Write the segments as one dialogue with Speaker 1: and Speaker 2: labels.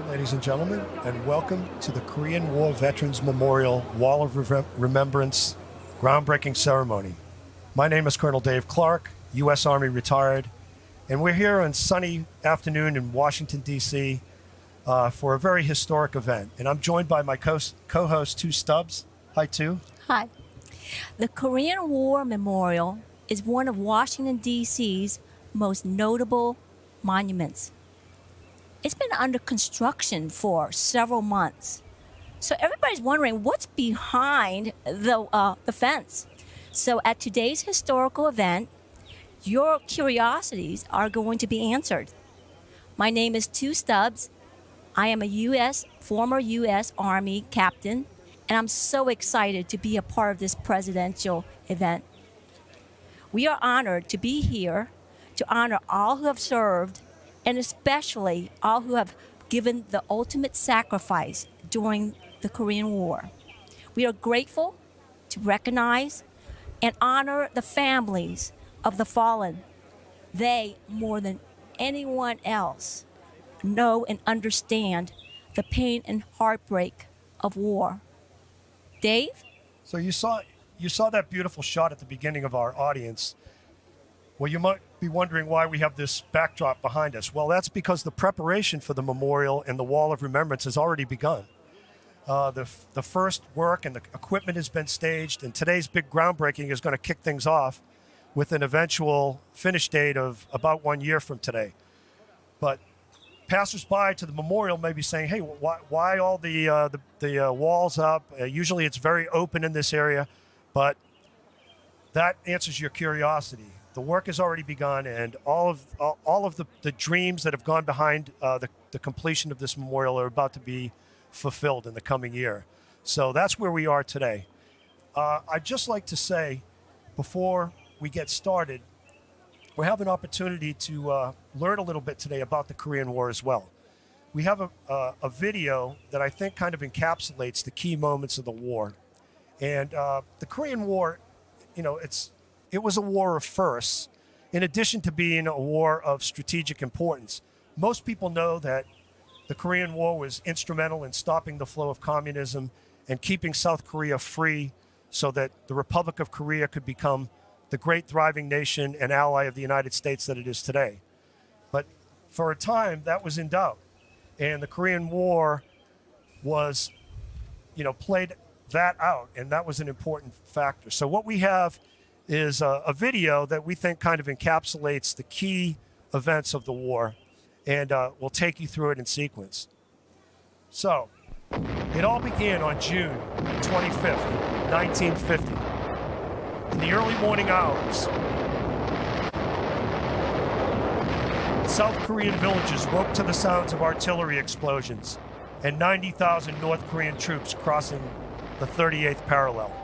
Speaker 1: Ladies and gentlemen, and welcome to the Korean War Veterans Memorial Wall of Remembrance groundbreaking ceremony. My name is Colonel Dave Clark, U.S. Army retired, and we're here on sunny afternoon in Washington, D.C. For a very historic event. And I'm joined by my co-host, Tu Stubbs. Hi, Tu.
Speaker 2: Hi. The Korean War Memorial is one of Washington, D.C.'s most notable monuments. It's been under construction for several months. So everybody's wondering what's behind the fence. So at today's historical event, your curiosities are going to be answered. My name is Tu Stubbs. I am a former U.S. Army captain, and I'm so excited to be a part of this presidential event. We are honored to be here to honor all who have served, and especially all who have given the ultimate sacrifice during the Korean War. We are grateful to recognize and honor the families of the fallen. They, more than anyone else, know and understand the pain and heartbreak of war. Dave?
Speaker 1: So you saw that beautiful shot at the beginning of our audience. Well, you might be wondering why we have this backdrop behind us. Well, that's because the preparation for the memorial and the Wall of Remembrance has already begun. The first work and the equipment has been staged, and today's big groundbreaking is going to kick things off with an eventual finish date of about 1 year from today. But passersby to the memorial may be saying, hey, why all the walls up? Usually it's very open in this area, but that answers your curiosity. The work has already begun, and all of the dreams that have gone behind the completion of this memorial are about to be fulfilled in the coming year. So that's where we are today. I'd just like to say, before we get started, we have an opportunity to learn a little bit today about the Korean War as well. We have a video that I think kind of encapsulates the key moments of the war. And the Korean War, it was a war of firsts, in addition to being a war of strategic importance. Most people know that the Korean War was instrumental in stopping the flow of communism and keeping South Korea free so that the Republic of Korea could become the great thriving nation and ally of the United States that it is today. But for a time, that was in doubt. And the Korean War was, played that out, and that was an important factor. So what we have is a video that we think kind of encapsulates the key events of the war, and we'll take you through it in sequence. So, it all began on June 25th, 1950. In the early morning hours, South Korean villages woke to the sounds of artillery explosions and 90,000 North Korean troops crossing the 38th parallel.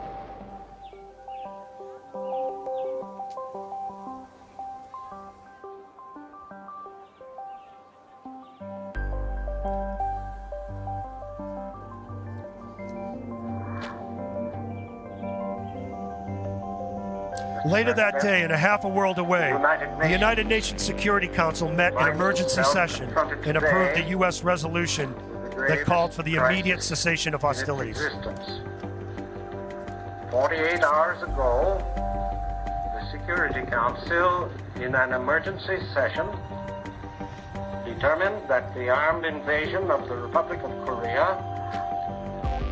Speaker 1: Later that day, and a half a world away, the United Nations Security Council met in emergency session and approved a U.S. resolution that called for the immediate cessation of hostilities.
Speaker 3: 48 hours ago, the Security Council, in an emergency session, determined that the armed invasion of the Republic of Korea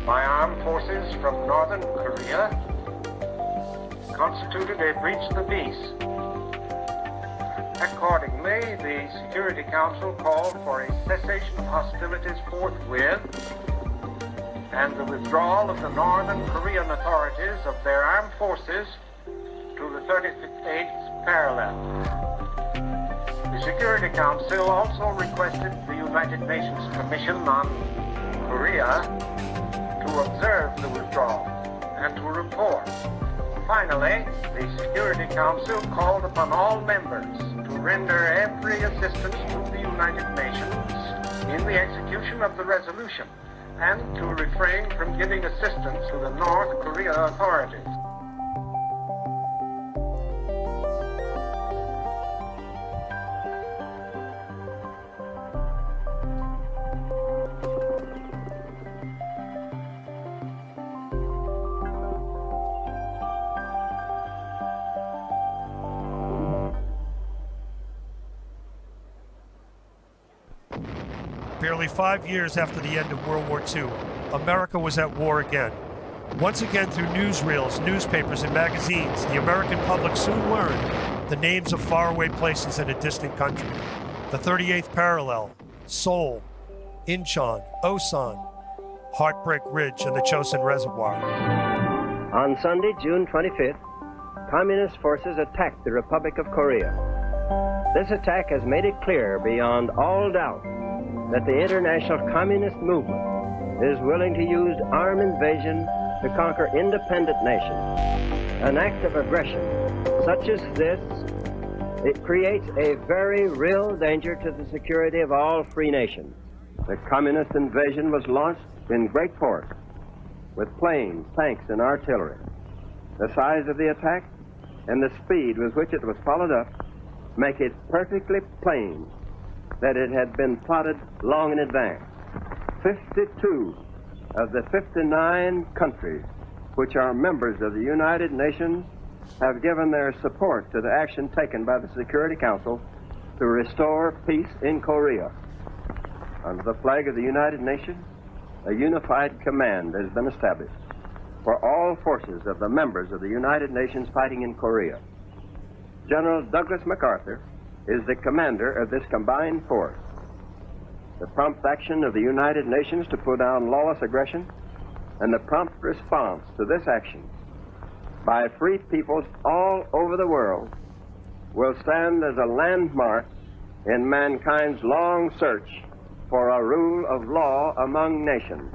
Speaker 3: by armed forces from Northern Korea constituted a breach of the peace. Accordingly, the Security Council called for a cessation of hostilities forthwith and the withdrawal of the Northern Korean authorities of their armed forces to the 38th parallel. The Security Council also requested the United Nations Commission on Korea to observe the withdrawal and to report. Finally, the Security Council called upon all members to render every assistance to the United Nations in the execution of the resolution and to refrain from giving assistance to the North Korea authorities.
Speaker 1: Barely 5 years after the end of World War II, America was at war again. Once again, through newsreels, newspapers, and magazines, the American public soon learned the names of faraway places in a distant country. The 38th parallel, Seoul, Incheon, Osan, Heartbreak Ridge, and the Chosin Reservoir.
Speaker 4: On Sunday, June 25th, Communist forces attacked the Republic of Korea. This attack has made it clear beyond all doubt that the international communist movement is willing to use armed invasion to conquer independent nations. An act of aggression such as this, it creates a very real danger to the security of all free nations. The communist invasion was launched in great force with planes, tanks, and artillery. The size of the attack and the speed with which it was followed up make it perfectly plain that it had been plotted long in advance. 52 of the 59 countries which are members of the United Nations have given their support to the action taken by the Security Council to restore peace in Korea. Under the flag of the United Nations, a unified command has been established for all forces of the members of the United Nations fighting in Korea. General Douglas MacArthur is the commander of this combined force. The prompt action of the United Nations to put down lawless aggression and the prompt response to this action by free peoples all over the world will stand as a landmark in mankind's long search for a rule of law among nations.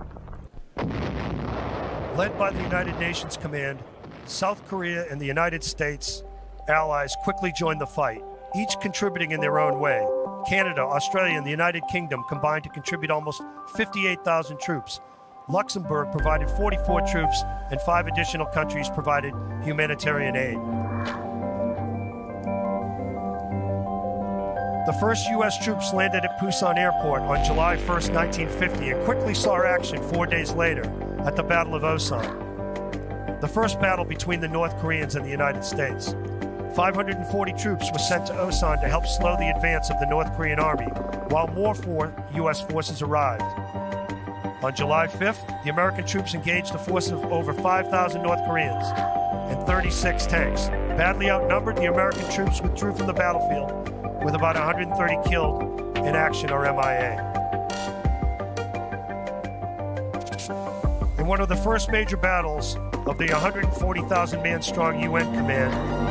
Speaker 1: Led by the United Nations Command, South Korea and the United States allies quickly joined the fight, each contributing in their own way. Canada, Australia, and the United Kingdom combined to contribute almost 58,000 troops. Luxembourg provided 44 troops, and 5 additional countries provided humanitarian aid. The first U.S. troops landed at Pusan Airport on July 1st, 1950, and quickly saw action 4 days later at the Battle of Osan, the first battle between the North Koreans and the United States. 540 troops were sent to Osan to help slow the advance of the North Korean army, while more U.S. forces arrived. On July 5th, the American troops engaged a force of over 5,000 North Koreans and 36 tanks. Badly outnumbered, the American troops withdrew from the battlefield with about 130 killed in action or MIA. In one of the first major battles of the 140,000-man strong UN command,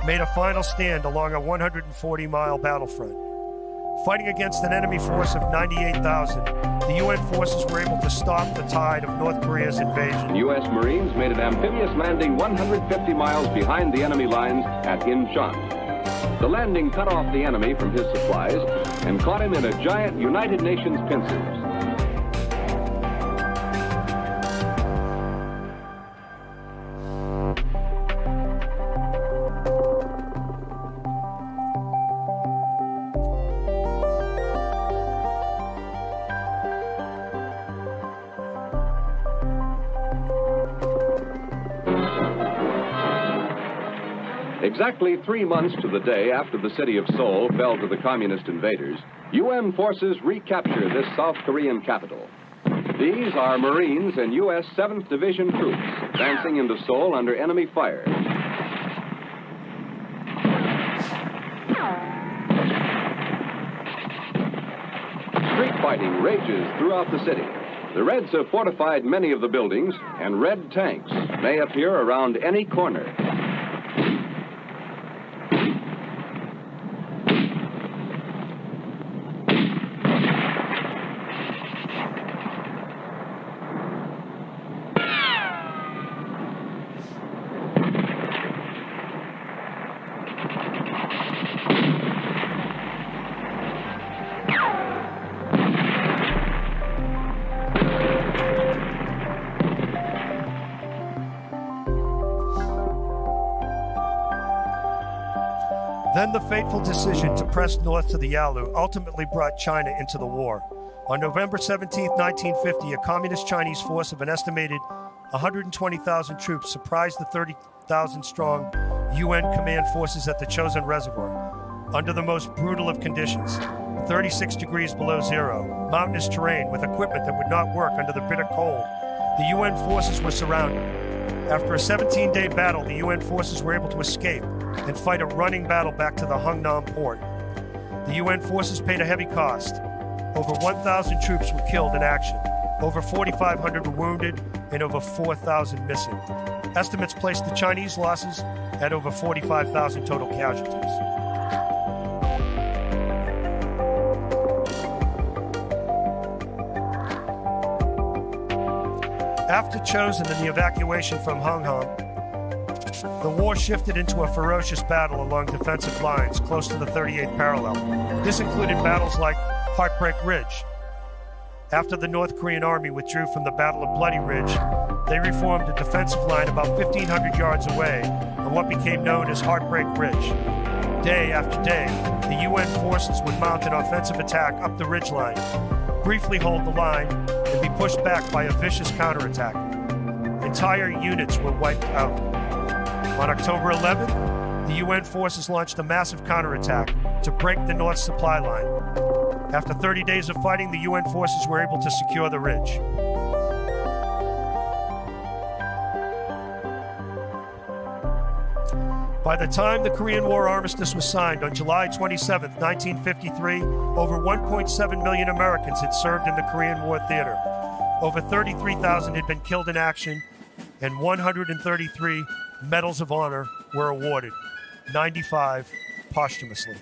Speaker 1: made a final stand along a 140-mile battlefront. Fighting against an enemy force of 98,000, the UN forces were able to stop the tide of North Korea's invasion.
Speaker 5: U.S. Marines made an amphibious landing 150 miles behind the enemy lines at Incheon. The landing cut off the enemy from his supplies and caught him in a giant United Nations pincers. Exactly 3 months to the day after the city of Seoul fell to the communist invaders, UN forces recapture this South Korean capital. These are Marines and U.S. 7th Division troops advancing into Seoul under enemy fire. Street fighting rages throughout the city. The Reds have fortified many of the buildings, and Red tanks may appear around any corner.
Speaker 1: Then the fateful decision to press north to the Yalu ultimately brought China into the war. On November 17, 1950, a communist Chinese force of an estimated 120,000 troops surprised the 30,000-strong UN command forces at the Chosin Reservoir under the most brutal of conditions, 36 degrees below zero, mountainous terrain with equipment that would not work under the bitter cold. The UN forces were surrounded. After a 17-day battle, the UN forces were able to escape and fight a running battle back to the Hungnam port. The UN forces paid a heavy cost. Over 1,000 troops were killed in action. Over 4,500 were wounded and over 4,000 missing. Estimates placed the Chinese losses at over 45,000 total casualties. After Chosin and the evacuation from Hungnam, the war shifted into a ferocious battle along defensive lines close to the 38th parallel. This included battles like Heartbreak Ridge. After the North Korean army withdrew from the Battle of Bloody Ridge, they reformed a defensive line about 1,500 yards away on what became known as Heartbreak Ridge. Day after day, the UN forces would mount an offensive attack up the ridgeline, briefly hold the line, and be pushed back by a vicious counterattack. Entire units were wiped out. On October 11th, the UN forces launched a massive counterattack to break the North supply line. After 30 days of fighting, the UN forces were able to secure the ridge. By the time the Korean War armistice was signed on July 27, 1953, over 1.7 million Americans had served in the Korean War theater. Over 33,000 had been killed in action, and 133 Medals of Honor were awarded, 95 posthumously.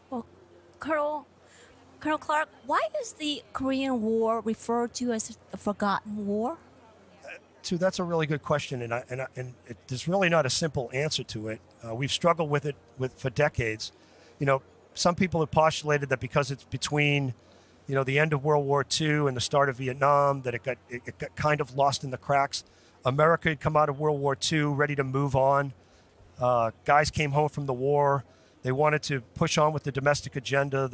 Speaker 2: Well, Colonel Clark, why is the Korean War referred to as a forgotten war?
Speaker 1: That's a really good question, there's really not a simple answer to it. We've struggled with it for decades. Some people have postulated that because it's between, the end of World War II and the start of Vietnam, that it got kind of lost in the cracks. America had come out of World War II ready to move on. Guys came home from the war. They wanted to push on with the domestic agenda.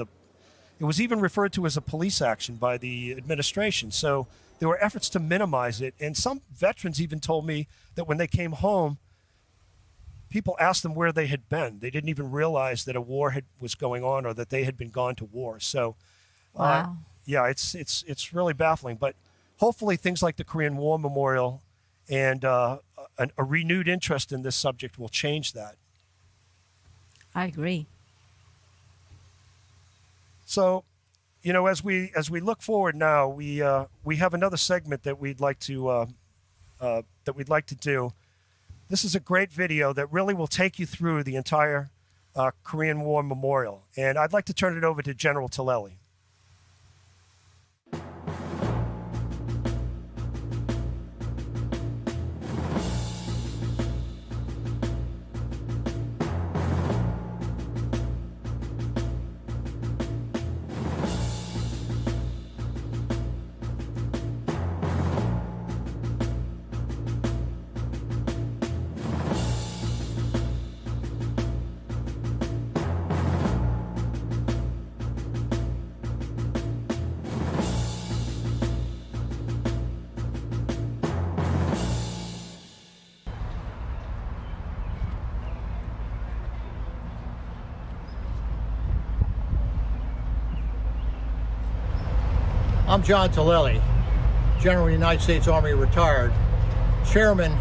Speaker 1: It was even referred to as a police action by the administration. So there were efforts to minimize it. And some veterans even told me that when they came home, people asked them where they had been. They didn't even realize that a war was going on or that they had been gone to war. So,
Speaker 2: wow.
Speaker 1: Yeah, it's really baffling. But hopefully things like the Korean War Memorial and a renewed interest in this subject will change that.
Speaker 2: I agree.
Speaker 1: So, as we look forward now, we have another segment that we'd like to do. This is a great video that really will take you through the entire Korean War Memorial, and I'd like to turn it over to General Tillelli.
Speaker 6: I'm John Tillelli, General United States Army retired, Chairman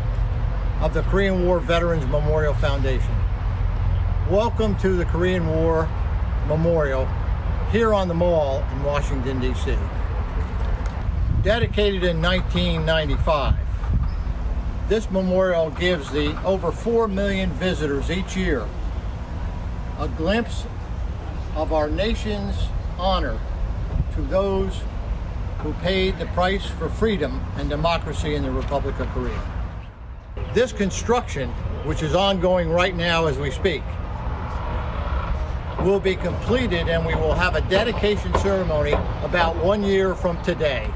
Speaker 6: of the Korean War Veterans Memorial Foundation. Welcome to the Korean War Memorial here on the Mall in Washington, D.C. Dedicated in 1995, this memorial gives the over 4 million visitors each year a glimpse of our nation's honor to those who paid the price for freedom and democracy in the Republic of Korea. This construction, which is ongoing right now as we speak, will be completed, and we will have a dedication ceremony about 1 year from today,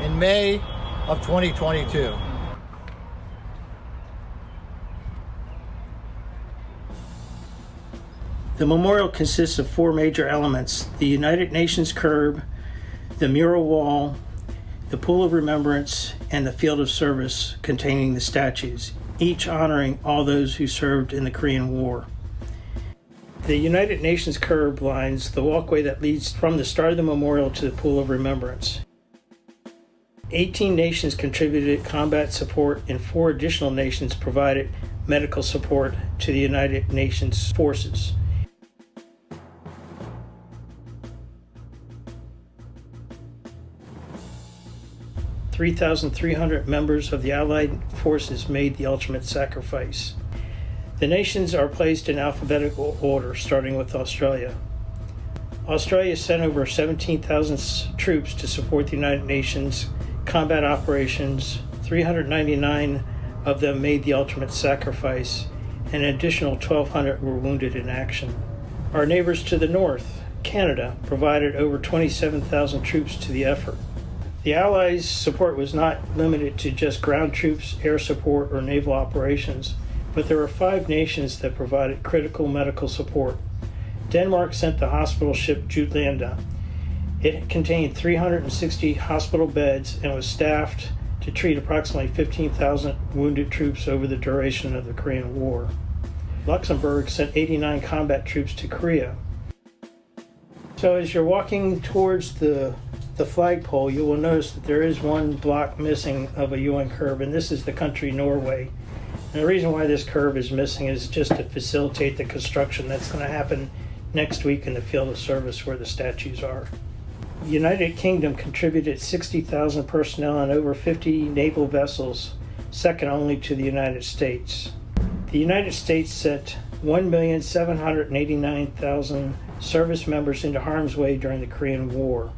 Speaker 6: in May of 2022.
Speaker 7: The memorial consists of 4 major elements: the United Nations curb, the mural wall, the pool of remembrance, and the field of service containing the statues, each honoring all those who served in the Korean War. The United Nations curb lines the walkway that leads from the start of the memorial to the pool of remembrance. 18 nations contributed combat support, and 4 additional nations provided medical support to the United Nations forces. "3,300 members of the Allied forces made the ultimate sacrifice." The nations are placed in alphabetical order, starting with Australia. Australia sent over 17,000 troops to support the United Nations combat operations. 399 of them made the ultimate sacrifice, and an additional 1,200 were wounded in action. Our neighbors to the north, Canada, provided over 27,000 troops to the effort. The Allies' support was not limited to just ground troops, air support, or naval operations, but there were 5 nations that provided critical medical support. Denmark sent the hospital ship Jutlanda. It contained 360 hospital beds and was staffed to treat approximately 15,000 wounded troops over the duration of the Korean War. Luxembourg sent 89 combat troops to Korea. So as you're walking towards the flagpole, you will notice that there is one block missing of a UN curb, and this is the country Norway. And the reason why this curb is missing is just to facilitate the construction that's going to happen next week in the field of service where the statues are. The United Kingdom contributed 60,000 personnel and over 50 naval vessels, second only to the United States. The United States sent 1,789,000 service members into harm's way during the Korean War,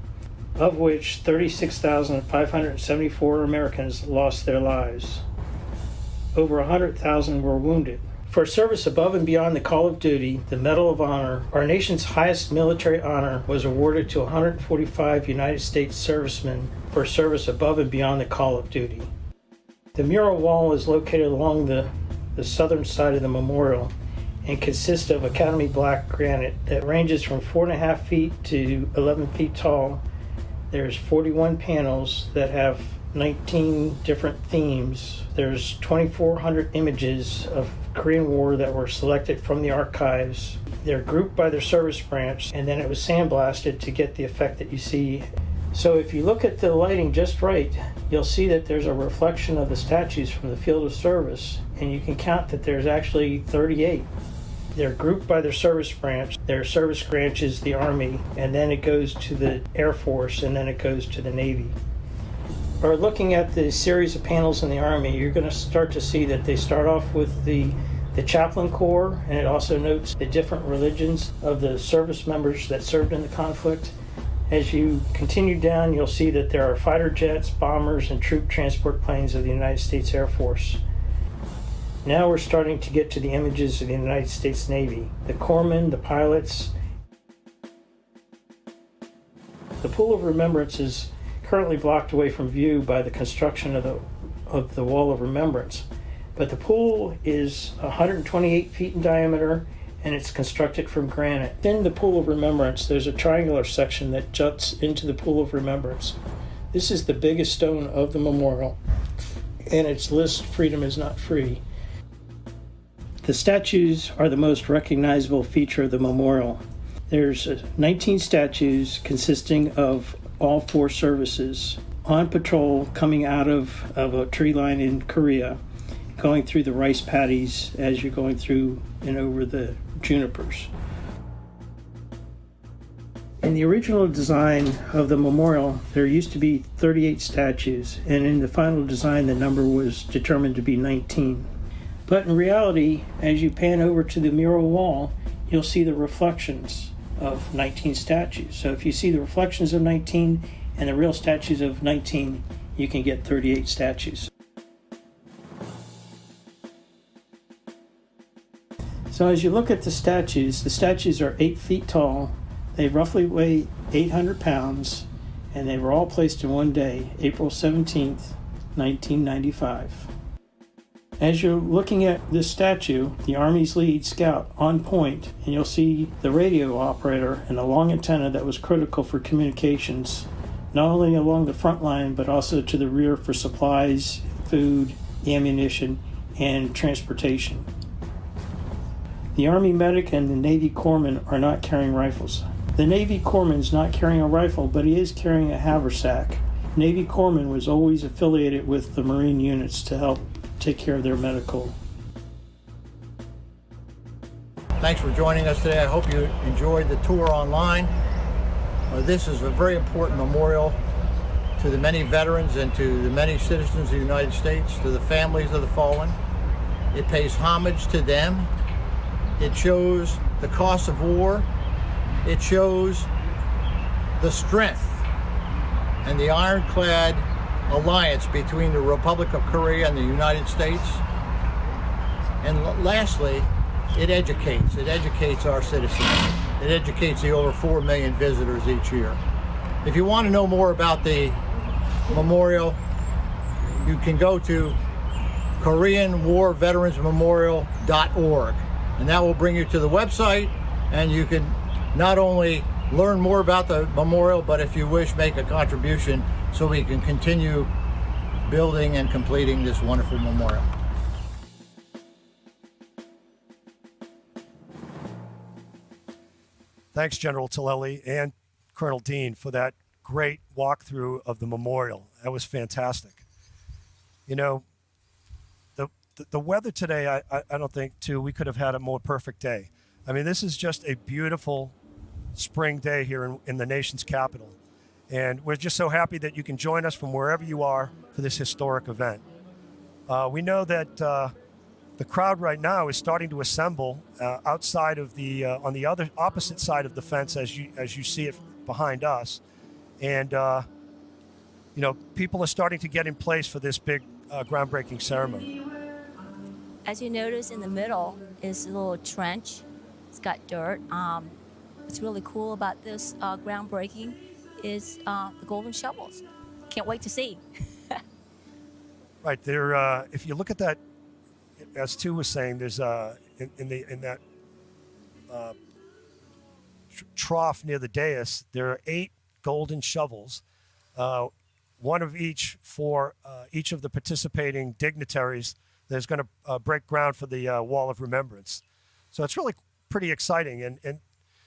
Speaker 7: of which 36,574 Americans lost their lives. Over 100,000 were wounded. For service above and beyond the call of duty, the Medal of Honor, our nation's highest military honor, was awarded to 145 United States servicemen for service above and beyond the call of duty. The mural wall is located along the southern side of the memorial and consists of Academy black granite that ranges from 4.5 feet to 11 feet tall. There's 41 panels that have 19 different themes. There's 2,400 images of Korean War that were selected from the archives. They're grouped by their service branch, and then it was sandblasted to get the effect that you see. So if you look at the lighting just right, you'll see that there's a reflection of the statues from the field of service, and you can count that there's actually 38. They're grouped by their service branch. Their service branch is the Army, and then it goes to the Air Force, and then it goes to the Navy. Or looking at the series of panels in the Army, you're going to start to see that they start off with the chaplain corps, and it also notes the different religions of the service members that served in the conflict. As you continue down, you'll see that there are fighter jets, bombers, and troop transport planes of the United States Air Force. Now we're starting to get to the images of the United States Navy, the corpsmen, the pilots. The Pool of Remembrance is currently blocked away from view by the construction of the Wall of Remembrance. But the pool is 128 feet in diameter, and it's constructed from granite. In the Pool of Remembrance, there's a triangular section that juts into the Pool of Remembrance. This is the biggest stone of the memorial, and its list, Freedom is Not Free. The statues are the most recognizable feature of the memorial. There's 19 statues consisting of all four services on patrol coming out of a tree line in Korea, going through the rice paddies as you're going through and over the junipers. In the original design of the memorial, there used to be 38 statues, and in the final design, the number was determined to be 19. But in reality, as you pan over to the mural wall, you'll see the reflections of 19 statues. So if you see the reflections of 19 and the real statues of 19, you can get 38 statues. So as you look at the statues are 8 feet tall. They roughly weigh 800 pounds, and they were all placed in one day, April 17th, 1995. As you're looking at this statue, the Army's lead scout on point, and you'll see the radio operator and the long antenna that was critical for communications, not only along the front line, but also to the rear for supplies, food, ammunition, and transportation. The Army medic and the Navy corpsman are not carrying rifles. The Navy corpsman is not carrying a rifle, but he is carrying a haversack. Navy corpsman was always affiliated with the Marine units to help take care of their medical.
Speaker 6: Thanks for joining us today. I hope you enjoyed the tour online. This is a very important memorial to the many veterans and to the many citizens of the United States, to the families of the fallen. It pays homage to them. It shows the cost of war. It shows the strength and the ironclad alliance between the Republic of Korea and the United States. And lastly, it educates our citizens. It educates the over 4 million visitors each year. If you want to know more about the memorial, you can go to KoreanWarVeteransMemorial.org, and that will bring you to the website, and you can not only learn more about the memorial, but if you wish, make a contribution so we can continue building and completing this wonderful memorial.
Speaker 1: Thanks, General Tillelli and Colonel Dean, for that great walkthrough of the memorial. That was fantastic. You know, the weather today, I don't think, too, we could have had a more perfect day. I mean, this is just a beautiful spring day here in the nation's capital. And we're just so happy that you can join us from wherever you are for this historic event. We know that the crowd right now is starting to assemble outside of the on the opposite side of the fence as you see it behind us, and you know, people are starting to get in place for this big groundbreaking ceremony.
Speaker 2: As you notice, in the middle is a little trench. It's got dirt. What's really cool about this groundbreaking is the golden shovels. Can't wait to see.
Speaker 1: Right there, if you look at that, as Stu was saying, there's in that trough near the dais, there are 8 golden shovels, one of each for each of the participating dignitaries that's going to break ground for the Wall of Remembrance. So it's really pretty exciting. And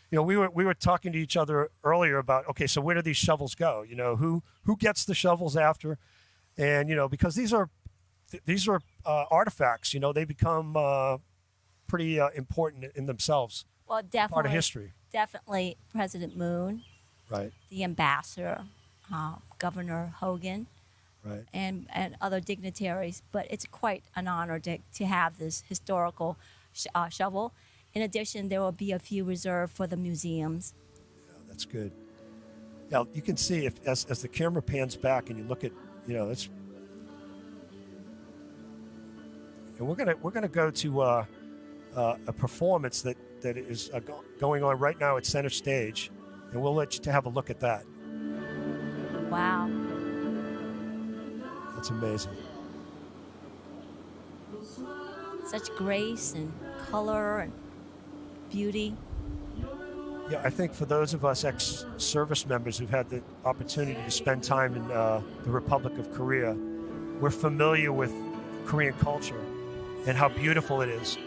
Speaker 1: you know, we were talking to each other earlier about, okay, so where do these shovels go? You know, who gets the shovels after? And you know, because these are artifacts. You know, they become pretty important in themselves.
Speaker 2: Well, definitely.
Speaker 1: Part of history.
Speaker 2: Definitely President Moon,
Speaker 1: Right.
Speaker 2: the ambassador, Governor Hogan,
Speaker 1: Right.
Speaker 2: and other dignitaries. But it's quite an honor to have this historical shovel. In addition, there will be a few reserved for the museums.
Speaker 1: That's good. Now you can see if as the camera pans back and you look at, it's. And we're gonna go to a performance that is going on right now at center stage, and we'll let you have a look at that.
Speaker 2: Wow.
Speaker 1: That's amazing.
Speaker 2: Such grace and color and beauty.
Speaker 1: Yeah, I think for those of us ex-service members who've had the opportunity to spend time in the Republic of Korea, we're familiar with Korean culture and how beautiful it is.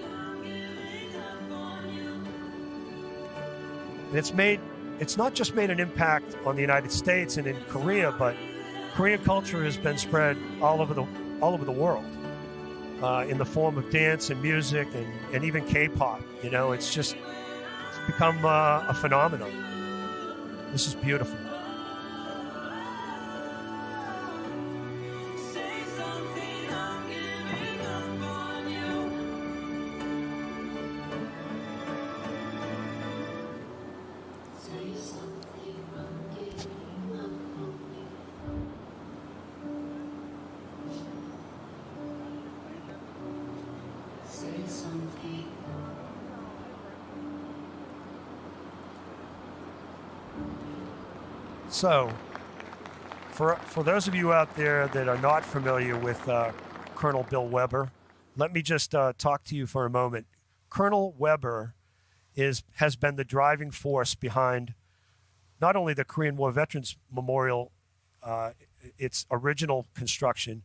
Speaker 1: And it's not just made an impact on the United States and in Korea, but Korean culture has been spread all over the world in the form of dance and music and even K-pop. It's become a phenomenon. This is beautiful. So, for those of you out there that are not familiar with Colonel Bill Weber, let me just talk to you for a moment. Colonel Weber has been the driving force behind not only the Korean War Veterans Memorial, its original construction,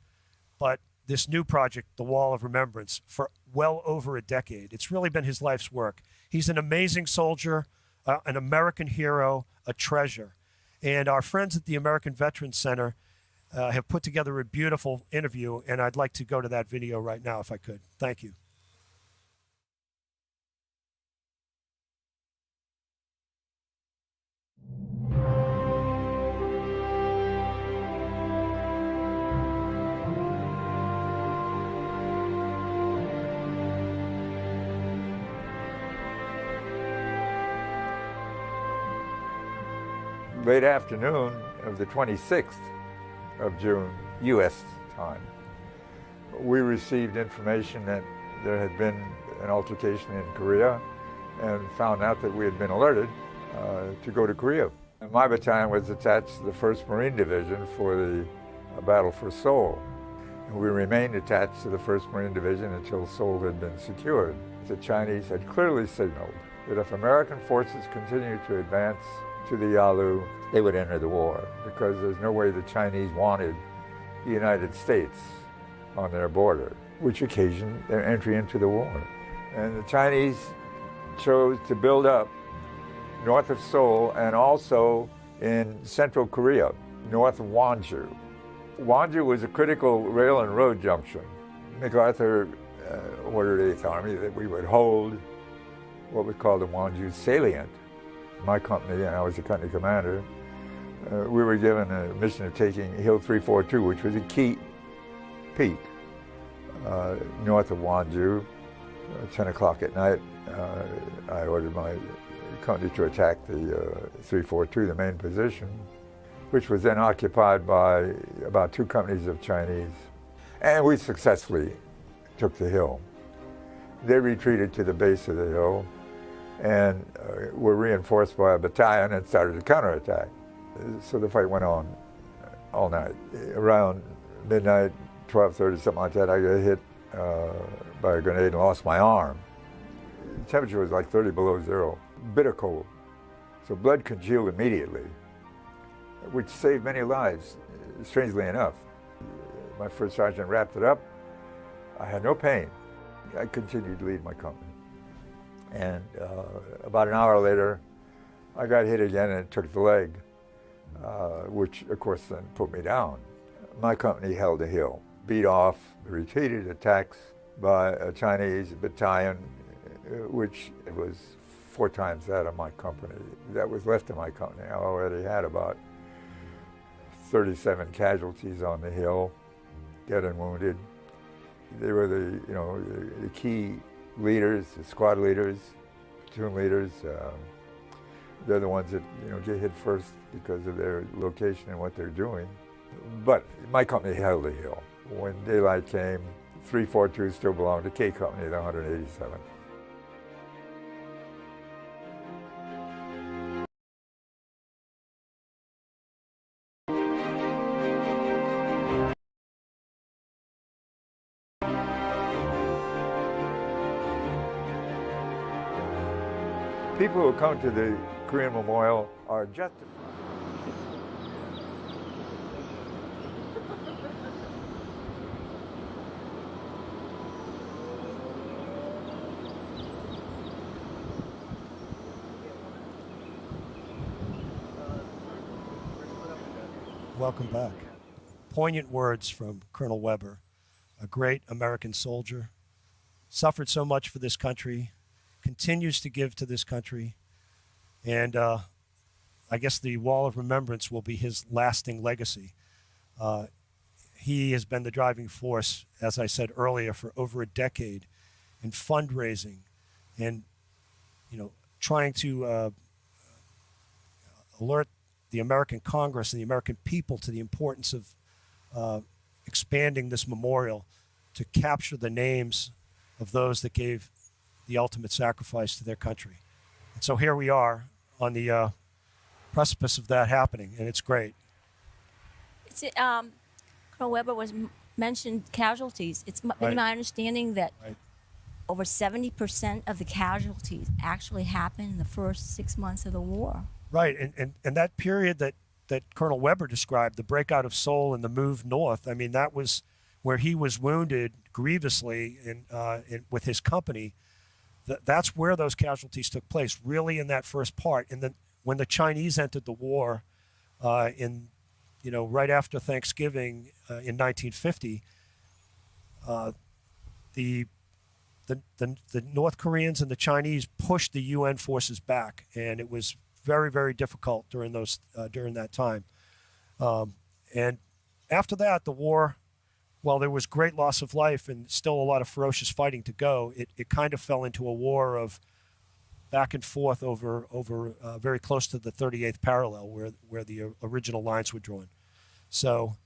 Speaker 1: but this new project, the Wall of Remembrance, for well over a decade. It's really been his life's work. He's an amazing soldier, an American hero, a treasure. And our friends at the American Veterans Center have put together a beautiful interview, and I'd like to go to that video right now if I could. Thank you.
Speaker 8: Late afternoon of the 26th of June, U.S. time, we received information that there had been an altercation in Korea and found out that we had been alerted to go to Korea. And my battalion was attached to the 1st Marine Division for the battle for Seoul. And we remained attached to the 1st Marine Division until Seoul had been secured. The Chinese had clearly signaled that if American forces continued to advance to the Yalu, they would enter the war, because there's no way the Chinese wanted the United States on their border, which occasioned their entry into the war. And the Chinese chose to build up north of Seoul and also in central Korea, north of Wonju. Wonju was a critical rail and road junction. MacArthur ordered 8th Army that we would hold what was called the Wonju salient. My company, and I was the company commander, we were given a mission of taking Hill 342, which was a key peak north of Wonju. 10 o'clock at night, I ordered my company to attack the 342, the main position, which was then occupied by about 2 companies of Chinese. And we successfully took the hill. They retreated to the base of the hill and were reinforced by a battalion and started a counterattack. So the fight went on all night. Around midnight, 12:30, something like that, I got hit by a grenade and lost my arm. The temperature was like 30 below zero, bitter cold. So blood congealed immediately, which saved many lives, strangely enough. My first sergeant wrapped it up. I had no pain. I continued to lead my company. And about an hour later, I got hit again and it took the leg, which of course then put me down. My company held a hill, beat off the repeated attacks by a Chinese battalion which was 4 times that of my company. That was left of my company. I already had about 37 casualties on the hill, dead and wounded. They were the key leaders, the squad leaders, platoon leaders. They're the ones that get hit first because of their location and what they're doing. But my company held the hill. When daylight came, 342 still belonged to K Company, the 187th. People who come to the Korean Memorial are justified.
Speaker 1: Welcome back. Poignant words from Colonel Weber, a great American soldier, suffered so much for this country, continues to give to this country, and I guess the Wall of Remembrance will be his lasting legacy. He has been the driving force, as I said earlier, for over a decade in fundraising and trying to alert the American Congress and the American people to the importance of expanding this memorial to capture the names of those that gave the ultimate sacrifice to their country. And so here we are on the precipice of that happening, and it's great.
Speaker 2: It's, Colonel Weber mentioned casualties. It's been my understanding that over 70% of the casualties actually happened in the first 6 months of the war.
Speaker 1: Right, and that period that Colonel Weber described, the breakout of Seoul and the move north, I mean, that was where he was wounded grievously with his company. That's where those casualties took place, really in that first part. And then when the Chinese entered the war right after Thanksgiving in 1950, the North Koreans and the Chinese pushed the UN forces back, and it was very, very difficult during that time. And after that, the war, while there was great loss of life and still a lot of ferocious fighting to go, it kind of fell into a war of back and forth over very close to the 38th parallel where the original lines were drawn. So,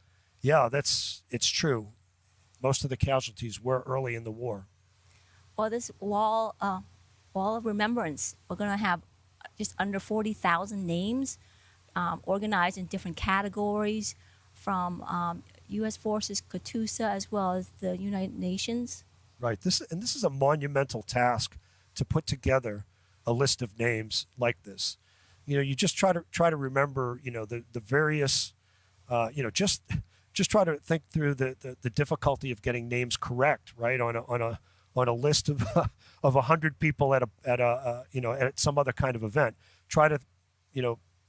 Speaker 1: yeah, it's true. Most of the casualties were early in the war.
Speaker 2: Well, this wall of remembrance, we're going to have just under 40,000 names organized in different categories from U.S. forces, KATUSA, as well as the United Nations.
Speaker 1: Right. This is a monumental task to put together a list of names like this. You just try to remember, the various, just try to think through the difficulty of getting names correct, right? On a list of 100 people at some other kind of event. Try to,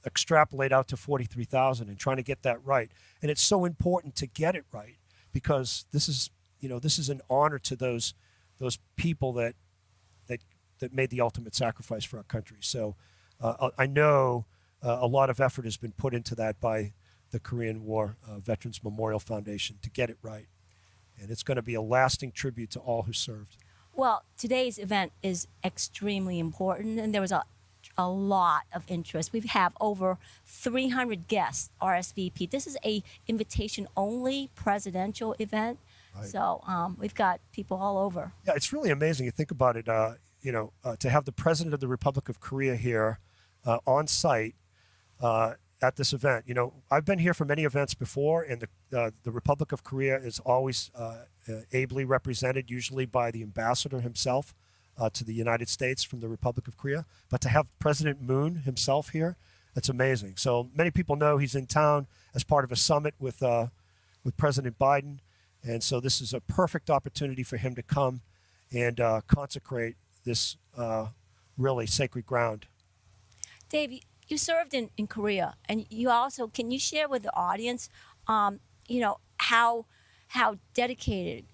Speaker 1: extrapolate out to 43,000 and trying to get that right. And it's so important to get it right because this is an honor to those people that made the ultimate sacrifice for our country. So I know a lot of effort has been put into that by the Korean War Veterans Memorial Foundation to get it right. And it's going to be a lasting tribute to all who served.
Speaker 2: Well, today's event is extremely important, and there was a lot of interest. We have over 300 guests RSVP. This is a invitation-only presidential event, right. So we've got people all over.
Speaker 1: Yeah, it's really amazing. You think about it, to have the President of the Republic of Korea here on site at this event. I've been here for many events before, and the Republic of Korea is always ably represented, usually by the ambassador himself to the United States from the Republic of Korea. But to have President Moon himself here, that's amazing. So many people know he's in town as part of a summit with President Biden, and so this is a perfect opportunity for him to come and consecrate this really sacred ground.
Speaker 2: Dave, you served in Korea, and you also, can you share with the audience, how dedicated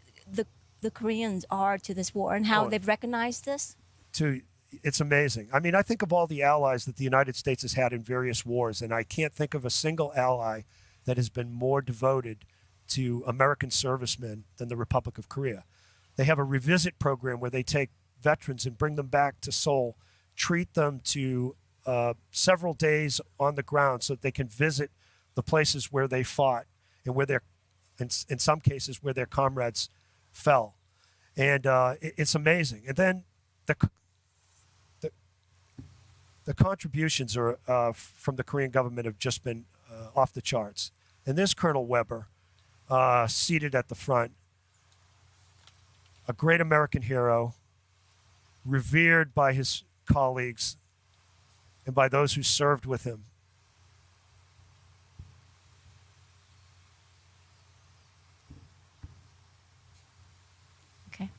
Speaker 2: the Koreans are to this war and how they've recognized this?
Speaker 1: too. It's amazing. I mean, I think of all the allies that the United States has had in various wars, and I can't think of a single ally that has been more devoted to American servicemen than the Republic of Korea. They have a revisit program where they take veterans and bring them back to Seoul, treat them to several days on the ground so that they can visit the places where they fought and where their, in some cases, where their comrades fell. And it's amazing. And then the contributions are, from the Korean government have just been off the charts. And there's Colonel Weber seated at the front, a great American hero, revered by his colleagues and by those who served with him.
Speaker 2: Okay.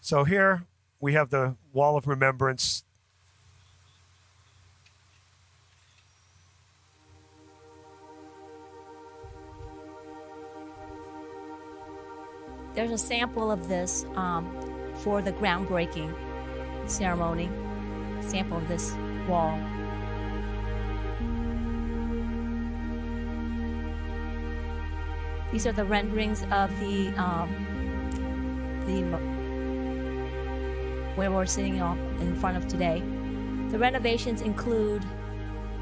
Speaker 1: So here we have the Wall of Remembrance.
Speaker 2: There's a sample of this for the groundbreaking ceremony. Sample of this wall. These are the renderings of the where we're sitting in front of today. The renovations include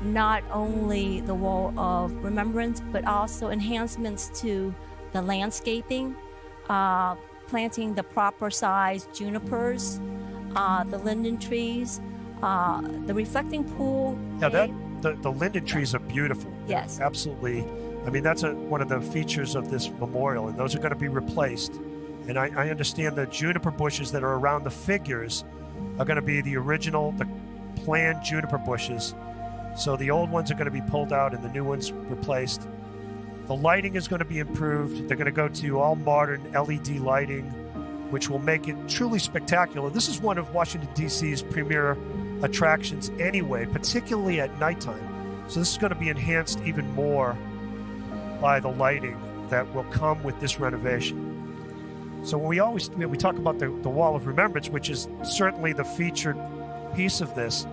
Speaker 2: not only the Wall of Remembrance, but also enhancements to the landscaping, planting the proper size junipers, the linden trees, the reflecting pool.
Speaker 1: Yeah, the linden trees are beautiful.
Speaker 2: Yes.
Speaker 1: Absolutely. I mean, that's one of the features of this memorial, and those are going to be replaced. And I understand the juniper bushes that are around the figures are going to be the original, the planned juniper bushes. So the old ones are going to be pulled out and the new ones replaced. The lighting is going to be improved. They're going to go to all modern LED lighting, which will make it truly spectacular. This is one of Washington, D.C.'s premier attractions anyway, particularly at nighttime. So this is going to be enhanced even more by the lighting that will come with this renovation. So when we talk about the Wall of Remembrance, which is certainly the featured piece of this,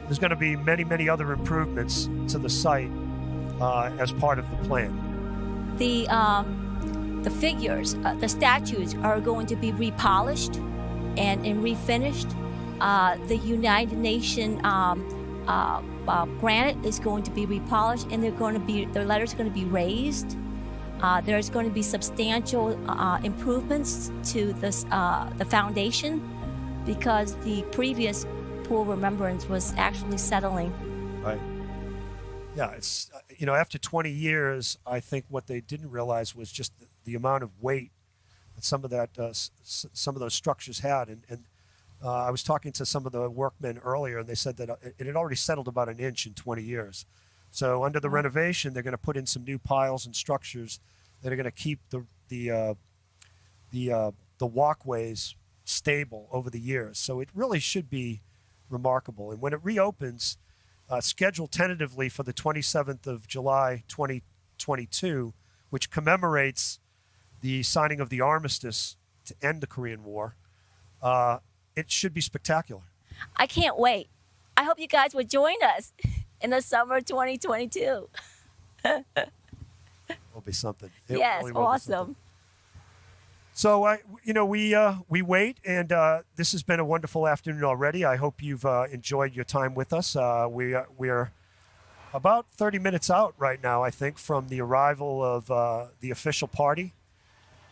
Speaker 1: there's going to be many, many other improvements to the site as part of the plan.
Speaker 2: The figures, the statues are going to be repolished and refinished. The United Nations granite is going to be repolished, and their letters are going to be raised. There's going to be substantial improvements to the foundation, because the previous Pool of Remembrance was actually settling.
Speaker 1: Right. Yeah, it's after 20 years, I think what they didn't realize was just the amount of weight that some of those structures had, and I was talking to some of the workmen earlier, and they said that it had already settled about an inch in 20 years. So under the renovation, they're going to put in some new piles and structures that are going to keep the walkways stable over the years. So it really should be remarkable. And when it reopens, scheduled tentatively for the 27th of July, 2022, which commemorates the signing of the armistice to end the Korean War, it should be spectacular.
Speaker 2: I can't wait. I hope you guys will join us in the summer 2022.
Speaker 1: Will be something. It
Speaker 2: Yes,
Speaker 1: really will be
Speaker 2: awesome.
Speaker 1: something. So, we wait, and this has been a wonderful afternoon already. I hope you've enjoyed your time with us. We are about 30 minutes out right now, I think, from the arrival of the official party.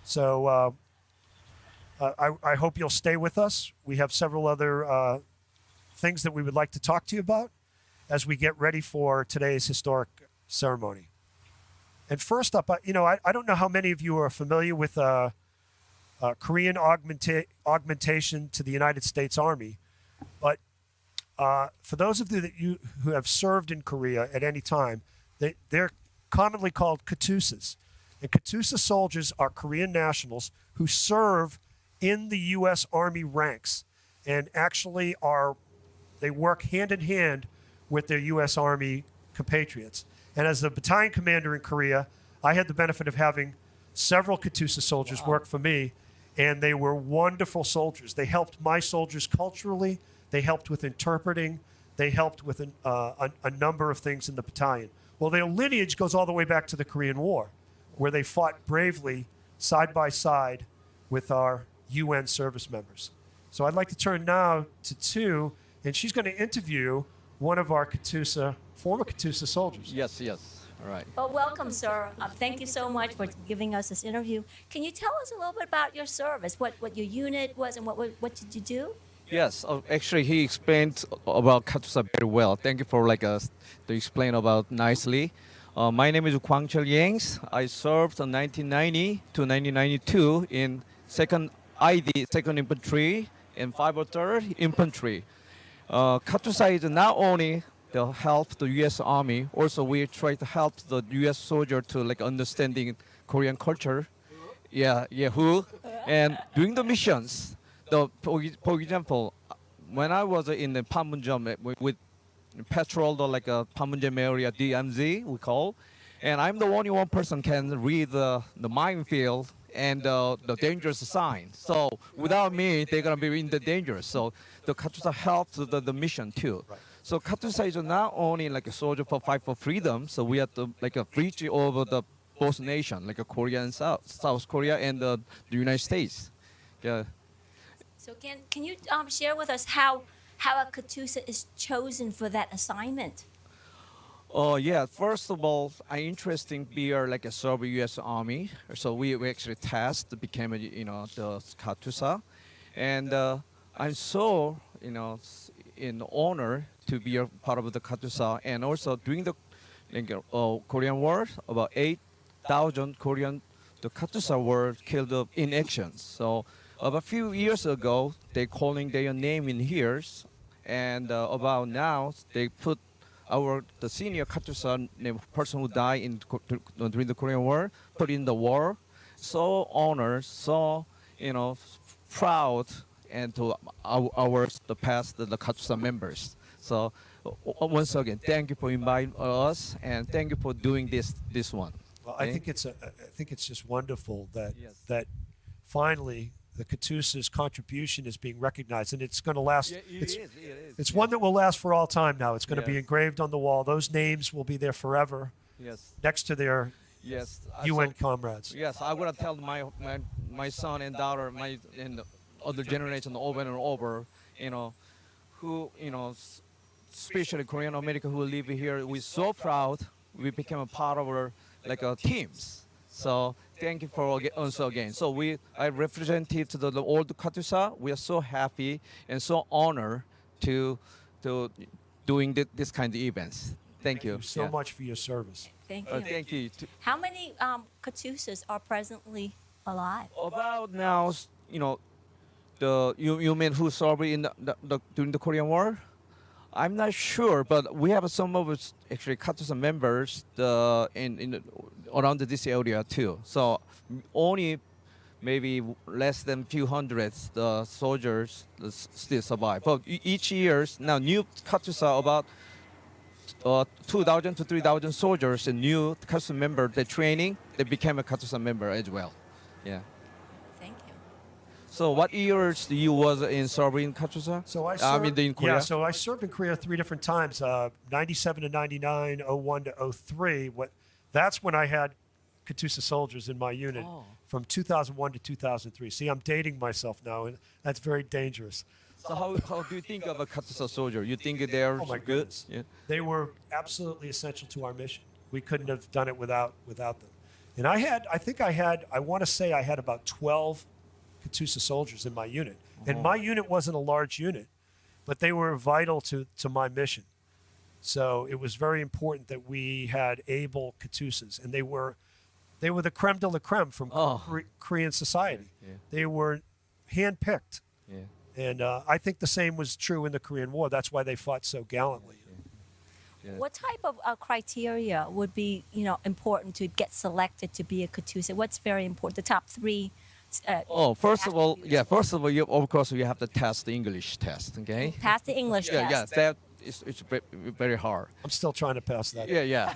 Speaker 1: So I hope you'll stay with us. We have several other things that we would like to talk to you about as we get ready for today's historic ceremony. And first up, I don't know how many of you are familiar with Korean augmentation to the United States Army, but for those of you who have served in Korea at any time, they're commonly called KATUSAs. And KATUSA soldiers are Korean nationals who serve in the U.S. Army ranks, and actually they work hand in hand with their U.S. Army compatriots. And as the battalion commander in Korea, I had the benefit of having several KATUSA soldiers work for me, and they were wonderful soldiers. They helped my soldiers culturally. They helped with interpreting. They helped with a number of things in the battalion. Well, their lineage goes all the way back to the Korean War, where they fought bravely side by side with our UN service members. So I'd like to turn now to Tu, and she's going to interview one of our KATUSA, former KATUSA soldiers.
Speaker 9: Yes, yes. All right.
Speaker 2: Well, welcome, sir. Thank you so much for giving us this interview. Can you tell us a little bit about your service, what your unit was, and what did you do?
Speaker 9: Yes, actually, he explained about KATUSA very well. Thank you for to explain about nicely. My name is Kwang Chul Yangs. I served in 1990 to 1992 in 2nd Infantry and 503rd Infantry. KATUSA is not only to help the U.S. Army, also we try to help the U.S. soldier to understanding Korean culture. And during the missions, for example, when I was in the Panmunjom with patrol the Panmunjom area, DMZ we call, and I'm the only one person can read the minefield and the dangerous sign. So without me, they're gonna be in the danger. So the KATUSA helps the mission too. Right. So KATUSA is not only a soldier for fight for freedom. So we have to a bridge over the both nations, Korea and South Korea and the United States. Yeah.
Speaker 2: So can you share with us how a KATUSA is chosen for that assignment?
Speaker 9: Yeah. First of all, I'm interested be a serve U.S. Army. So we actually test to become the KATUSA, and I'm so in honor to be a part of the KATUSA, and also during the Korean War, about 8,000 Korean the KATUSA were killed in action. So a few years ago, they calling their name in here, and about now they put the senior KATUSA person who died during the Korean War put in the war. So honored, so proud, and to the past the KATUSA members. So once again, thank you for inviting us, and thank you for doing this one.
Speaker 1: Well, I think it's just wonderful that finally the KATUSA's contribution is being recognized, and it's going to last.
Speaker 9: Yeah, it is.
Speaker 1: It's one that will last for all time now. It's going to be engraved on the wall. Those names will be there forever.
Speaker 9: Yes.
Speaker 1: Next to their UN comrades.
Speaker 9: Yes, I want to tell my son and daughter, and the other generation over and over, who especially Korean American who live here, we're so proud. We became a part of our teams. So thank you for also again. So I represented to the old KATUSA. We are so happy and so honored to doing this kind of events. Thank you
Speaker 1: so much for your service.
Speaker 2: Thank you.
Speaker 9: Thank you.
Speaker 2: How many KATUSAs are presently alive?
Speaker 9: About now, you mean who served in during the Korean War? I'm not sure, but we have some of us actually KATUSA members in around this area too. So only maybe less than few hundreds the soldiers still survive. But each year now new KATUSA about 2,000 to 3,000 soldiers and new KATUSA member they training they became a KATUSA member as well. Yeah.
Speaker 2: Thank you.
Speaker 9: So what years you was in serving KATUSA?
Speaker 1: So I served,
Speaker 9: in Korea.
Speaker 1: Yeah, so I served in Korea 3 different times, 97 to 99, 01 to 03. That's when I had KATUSA soldiers in my unit from 2001 to 2003. See, I'm dating myself now, and that's very dangerous.
Speaker 9: So how do you think of a KATUSA soldier? You think they're good? Yeah.
Speaker 1: They were absolutely essential to our mission. We couldn't have done it without them. And I want to say I had about 12 KATUSA soldiers in my unit. And my unit wasn't a large unit, but they were vital to my mission. So it was very important that we had able KATUSAs, and they were the creme de la creme from Korean society. Yeah. They were handpicked. Yeah. And I think the same was true in the Korean War. That's why they fought so gallantly.
Speaker 2: Yeah. What type of criteria would be, important to get selected to be a KATUSA? What's very important? The top 3.
Speaker 9: First of all, you of course you have to test the English test. Okay.
Speaker 2: Pass the English test.
Speaker 9: Yeah, very hard.
Speaker 1: I'm still trying to pass that.
Speaker 9: Yeah.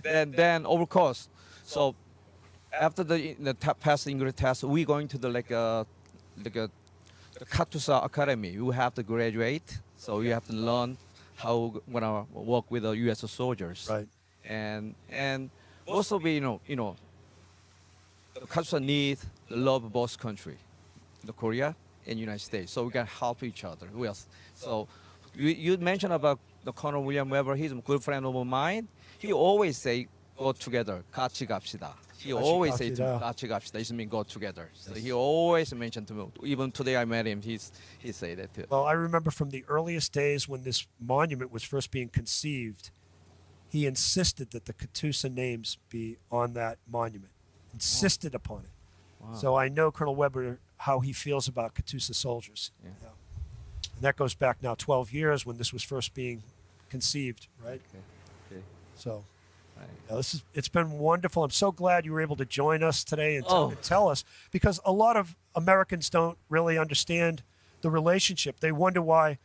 Speaker 9: then of course, so after the pass the English test, we going to the the KATUSA Academy. You have to graduate, so you have to learn how gonna work with the U.S. soldiers.
Speaker 1: Right.
Speaker 9: And also be the KATUSA need the love of both country, the Korea and United States, so we can help each other. So you mentioned about the Colonel William Weber. He's a good friend of mine. He always say go together, 같이 갑시다. He always say to me, 같이 갑시다. It means go together. So he always mentioned to me. Even today I met him. He say that too.
Speaker 1: Well, I remember from the earliest days when this monument was first being conceived, he insisted that the KATUSA names be on that monument. Insisted upon it.
Speaker 9: Wow.
Speaker 1: So I know Colonel Weber, how he feels about KATUSA soldiers.
Speaker 9: Yeah.
Speaker 1: Yeah. And that goes back now 12 years when this was first being conceived, right?
Speaker 9: Okay.
Speaker 1: So
Speaker 9: Right.
Speaker 1: it's been wonderful. I'm so glad you were able to join us today and
Speaker 9: Oh.
Speaker 1: tell us, because a lot of Americans don't really understand the relationship. They wonder why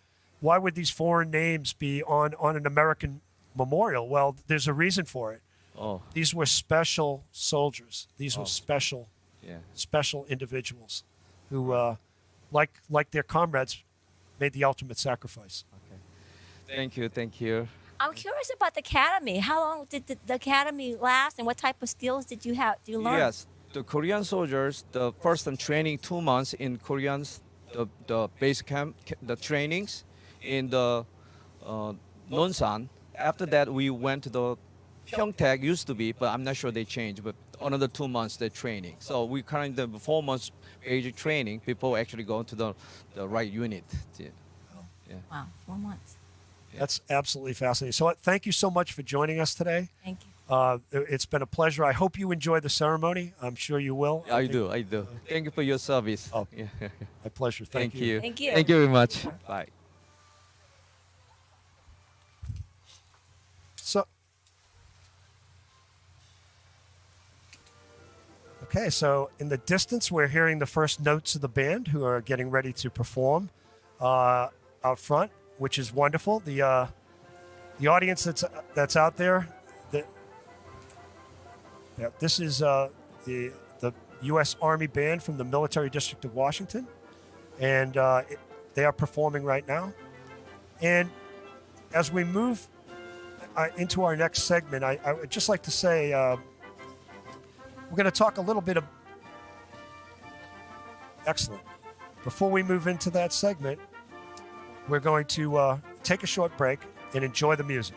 Speaker 1: would these foreign names be on an American memorial? Well, there's a reason for it.
Speaker 9: Oh,
Speaker 1: These were special soldiers. These were
Speaker 9: Oh. Yeah.
Speaker 1: special individuals who, like their comrades, made the ultimate sacrifice.
Speaker 9: Okay. Thank you.
Speaker 2: I'm curious about the academy. How long did the academy last, and what type of skills did you learn?
Speaker 9: Yes, the Korean soldiers, the first time training 2 months in Koreans, the base camp, the trainings in the Nonsan. After that, we went to the Pyeongtaek, used to be, but I'm not sure they changed. But another 2 months the training. So we kind of 4 months basic training. People actually go to the right unit. Yeah.
Speaker 2: Wow, 4 months.
Speaker 1: That's absolutely fascinating. So thank you so much for joining us today.
Speaker 2: Thank you.
Speaker 1: It's been a pleasure. I hope you enjoy the ceremony. I'm sure you will.
Speaker 9: I do. Thank you for your service.
Speaker 1: Oh,
Speaker 9: Yeah.
Speaker 1: my pleasure. Thank you.
Speaker 2: Thank you.
Speaker 9: Thank you very much. Bye.
Speaker 1: So, okay, so in the distance, we're hearing the first notes of the band who are getting ready to perform out front, which is wonderful. The audience that's out there, this is the U.S. Army Band from the Military District of Washington, and they are performing right now. And as we move into our next segment, I would just like to say we're going to talk a little bit of. Excellent. Before we move into that segment, we're going to take a short break and enjoy the music.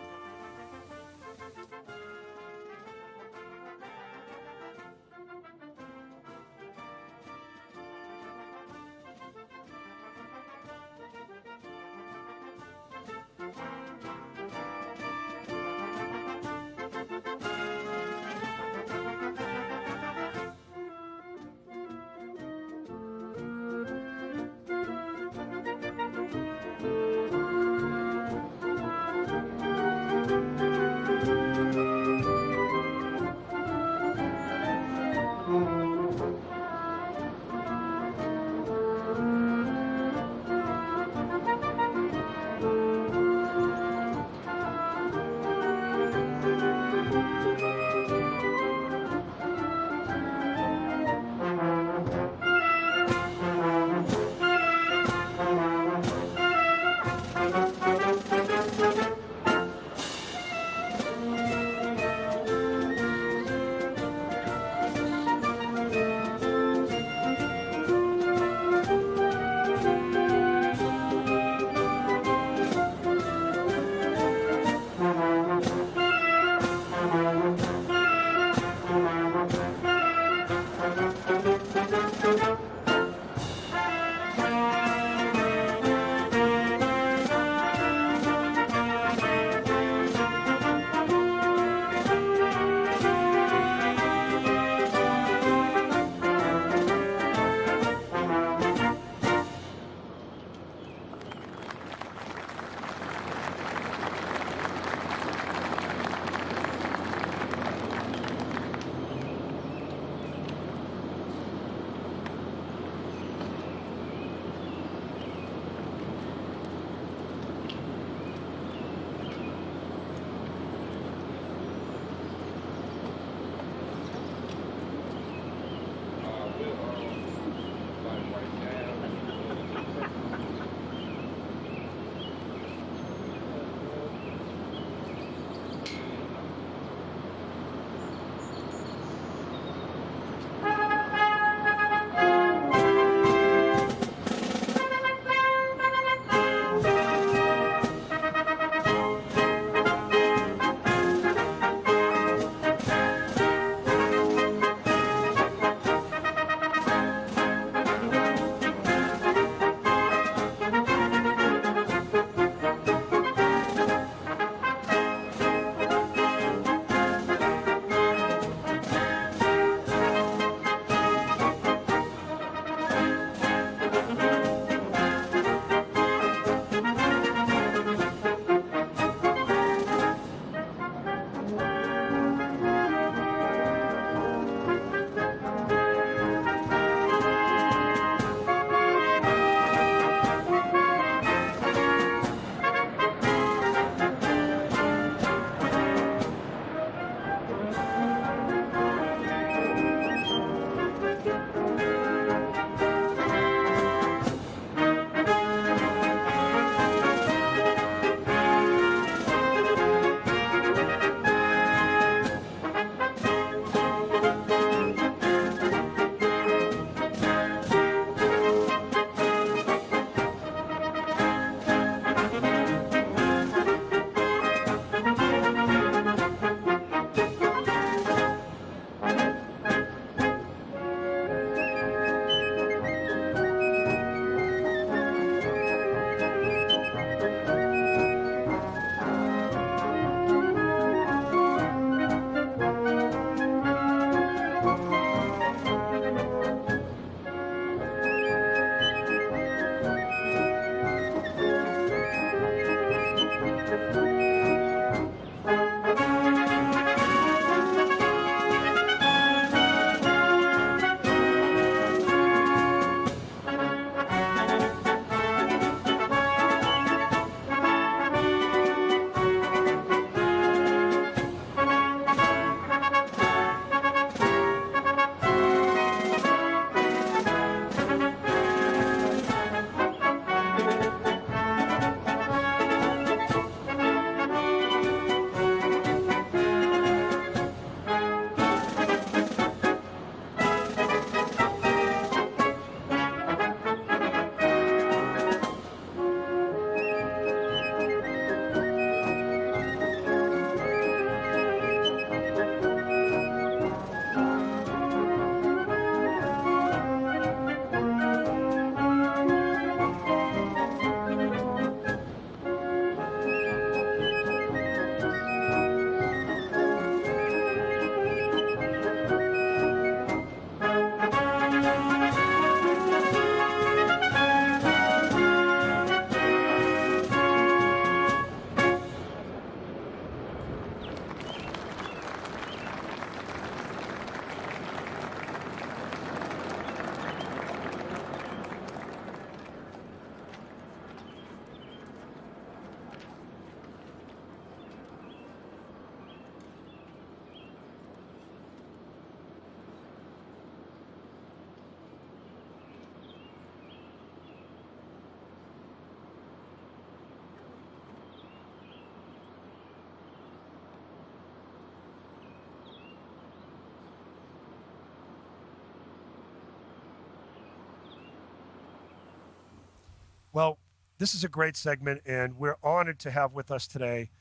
Speaker 1: Well, this is a great segment, and we're honored to have with us today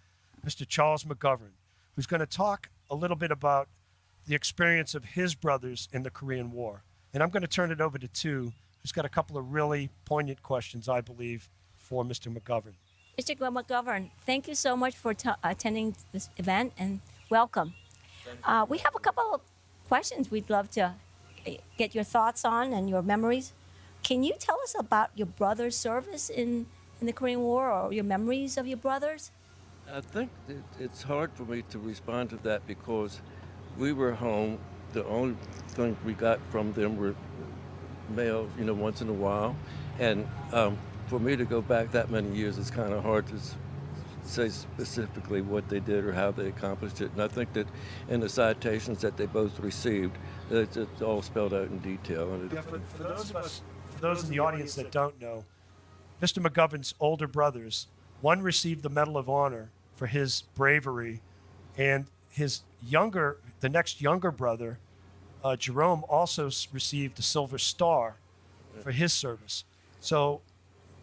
Speaker 1: Mr. Charles McGovern, who's going to talk a little bit about the experience of his brothers in the Korean War. And I'm going to turn it over to Tu, who's got a couple of really poignant questions, I believe, for Mr. McGovern.
Speaker 2: Mr. McGovern, thank you so much for attending this event and welcome. We have a couple of questions we'd love to get your thoughts on and your memories. Can you tell us about your brother's service in the Korean War or your memories of your brothers?
Speaker 10: I think it's hard for me to respond to that because we were home. The only thing we got from them were mail, once in a while. And for me to go back that many years, it's kind of hard to say specifically what they did or how they accomplished it. And I think that in the citations that they both received, it's all spelled out in detail. And
Speaker 1: For those in the audience that don't know, Mr. McGovern's older brothers, one received the Medal of Honor for his bravery, and the next younger brother, Jerome, also received the Silver Star for his service. So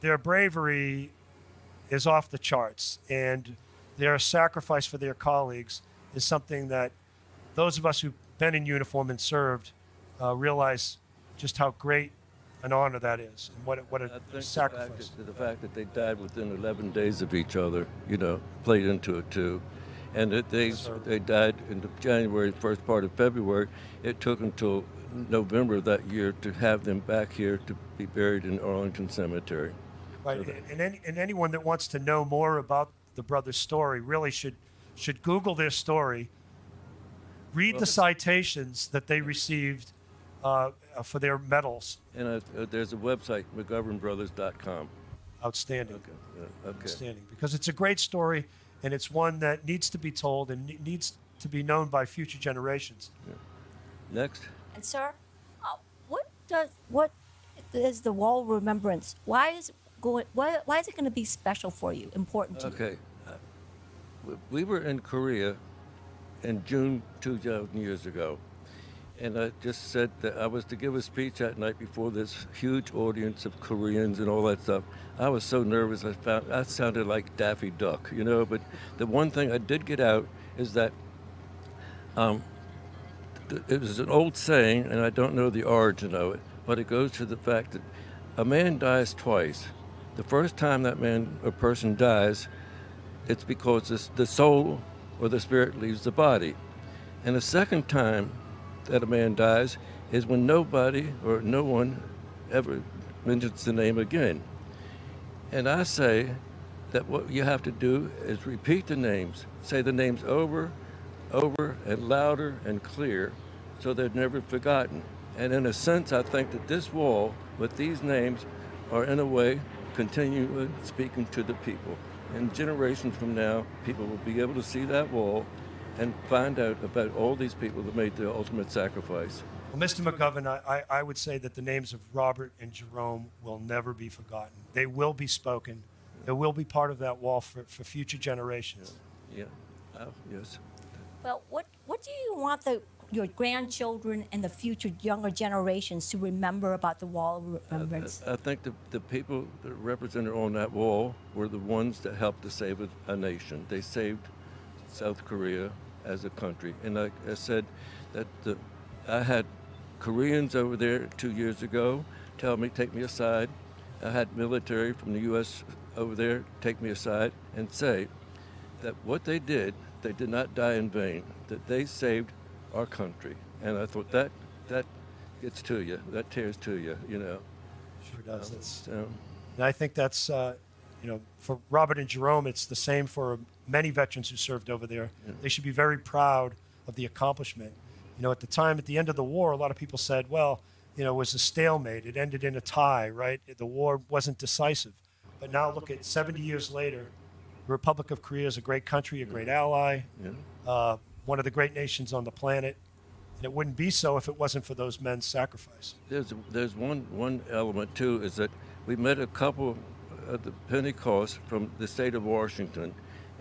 Speaker 1: their bravery is off the charts, and their sacrifice for their colleagues is something that those of us who've been in uniform and served realize just how great an honor that is, and what a sacrifice.
Speaker 10: The fact that they died within 11 days of each other, played into it too. And that they died in the January, first part of February. It took until November of that year to have them back here to be buried in Arlington Cemetery.
Speaker 1: Right, and anyone that wants to know more about the brothers' story really should Google their story, read the citations that they received for their medals.
Speaker 10: And there's a website, McGovernBrothers.com.
Speaker 1: Outstanding.
Speaker 10: Okay.
Speaker 1: Outstanding, because it's a great story, and it's one that needs to be told and needs to be known by future generations.
Speaker 10: Yeah. Next.
Speaker 2: And sir, what is the Wall of Remembrance? Why is it going to be special for you, important to you?
Speaker 10: Okay. We were in Korea in June 2,000 years ago. And I just said that I was to give a speech that night before this huge audience of Koreans and all that stuff. I was so nervous, I sounded like Daffy Duck, But the one thing I did get out is that it was an old saying, and I don't know the origin of it, but it goes to the fact that a man dies twice. The first time that man or person dies, it's because the soul or the spirit leaves the body. And the second time that a man dies is when nobody or no one ever mentions the name again. And I say that what you have to do is repeat the names, say the names over, and louder and clear so they're never forgotten. And in a sense, I think that this wall with these names are in a way continually speaking to the people. And generations from now, people will be able to see that wall and find out about all these people that made the ultimate sacrifice.
Speaker 1: Well, Mr. McGovern, I would say that the names of Robert and Jerome will never be forgotten. They will be spoken. They will be part of that wall for future generations.
Speaker 10: Yeah. Yes.
Speaker 2: Well, what do you want your grandchildren and the future younger generations to remember about the Wall of Remembrance?
Speaker 10: I think the people that are represented on that wall were the ones that helped to save a nation. They saved South Korea as a country. And like I said, that I had Koreans over there 2 years ago take me aside. I had military from the U.S. over there take me aside and say that what they did not die in vain, that they saved our country. And I thought that gets to you, that tears to you,
Speaker 1: Sure does. And I think that's, for Robert and Jerome, it's the same for many veterans who served over there. Yeah. They should be very proud of the accomplishment. At the end of the war, a lot of people said, well, it was a stalemate. It ended in a tie, right? The war wasn't decisive. But now look at 70 years later, the Republic of Korea is a great country, a great ally, one of the great nations on the planet. And it wouldn't be so if it wasn't for those men's sacrifice.
Speaker 10: There's one element, too, is that we met a couple at the Pentecost from the state of Washington.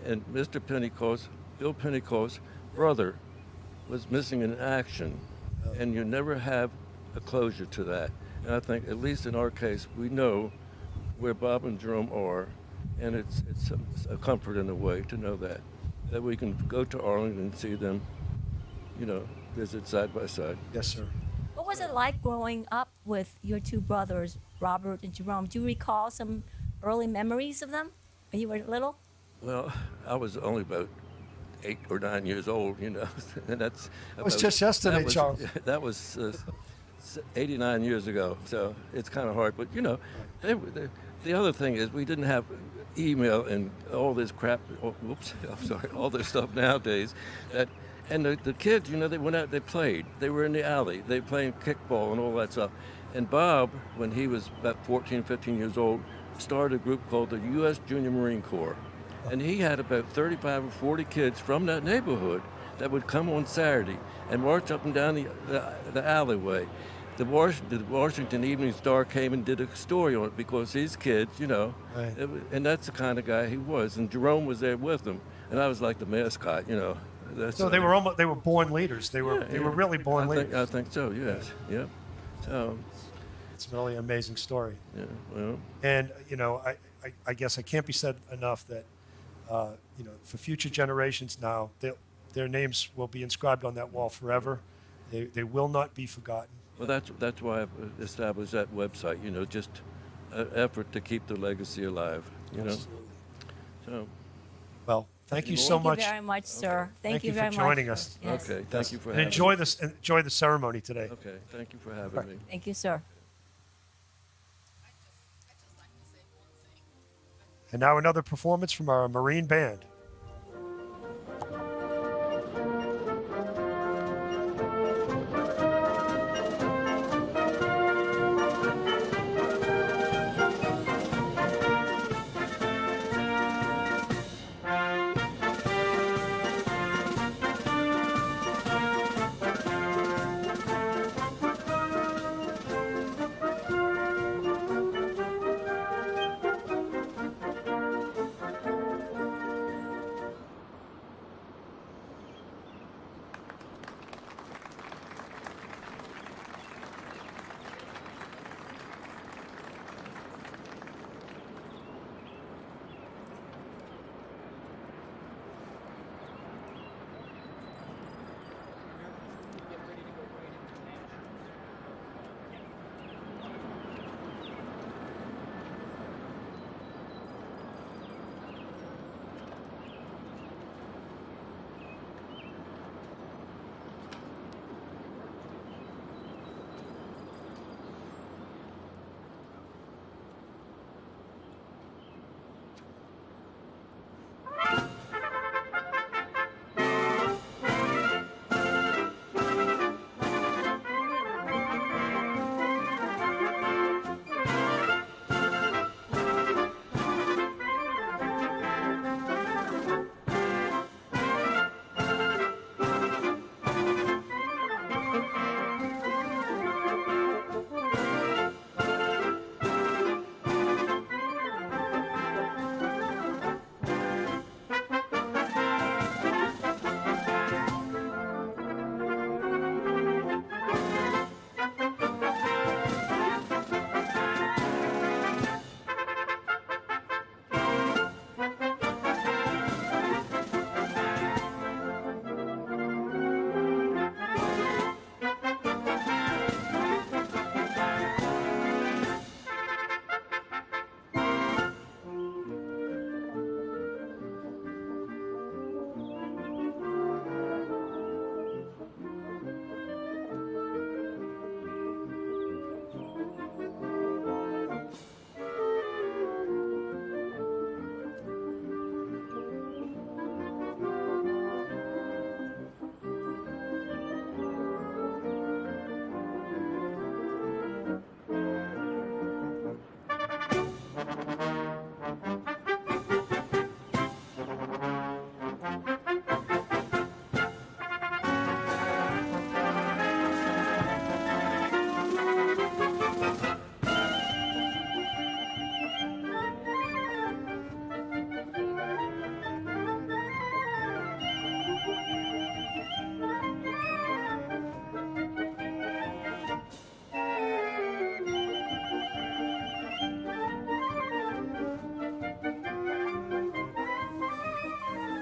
Speaker 10: And Mr. Pentecost, Bill Pentecost, brother, was missing in action. And you never have a closure to that. And I think, at least in our case, we know where Bob and Jerome are, and it's a comfort in a way to know that we can go to Arlington and see them, visit side by side.
Speaker 1: Yes, sir.
Speaker 2: What was it like growing up with your two brothers, Robert and Jerome? Do you recall some early memories of them when you were little?
Speaker 10: Well, I was only about 8 or 9 years old, and that's.
Speaker 1: It was just yesterday,
Speaker 10: that was,
Speaker 1: Charles.
Speaker 10: That was 89 years ago, so it's kind of hard. But the other thing is we didn't have email and all this crap. Oh, whoops, I'm sorry, all this stuff nowadays. And the kids, they went out, they played. They were in the alley. They playing kickball and all that stuff. And Bob, when he was about 14, 15 years old, started a group called the U.S. Junior Marine Corps. And he had about 35 or 40 kids from that neighborhood that would come on Saturday and march up and down the alleyway. The Washington Evening Star came and did a story on it because these kids,
Speaker 1: Right.
Speaker 10: And that's the kind of guy he was. And Jerome was there with them. And I was like the mascot,
Speaker 1: So they were born leaders. They were really born leaders.
Speaker 10: I think so, yes. Yeah. So
Speaker 1: It's really an amazing story.
Speaker 10: yeah, well,
Speaker 1: And I guess it can't be said enough that for future generations now, their names will be inscribed on that wall forever. They will not be forgotten.
Speaker 10: well, that's why I've established that website. Just an effort to keep the legacy alive.
Speaker 1: Absolutely.
Speaker 10: So
Speaker 1: Well, thank you so
Speaker 2: Thank you
Speaker 1: much.
Speaker 2: very much, sir. Thank you
Speaker 1: for
Speaker 2: very much.
Speaker 1: joining us.
Speaker 2: Yes.
Speaker 10: okay, thank you for
Speaker 1: And
Speaker 10: having me.
Speaker 1: enjoy the ceremony today.
Speaker 10: Okay, thank you for having
Speaker 1: Right.
Speaker 10: me.
Speaker 2: Thank you, sir.
Speaker 1: And now another performance from our Marine Band.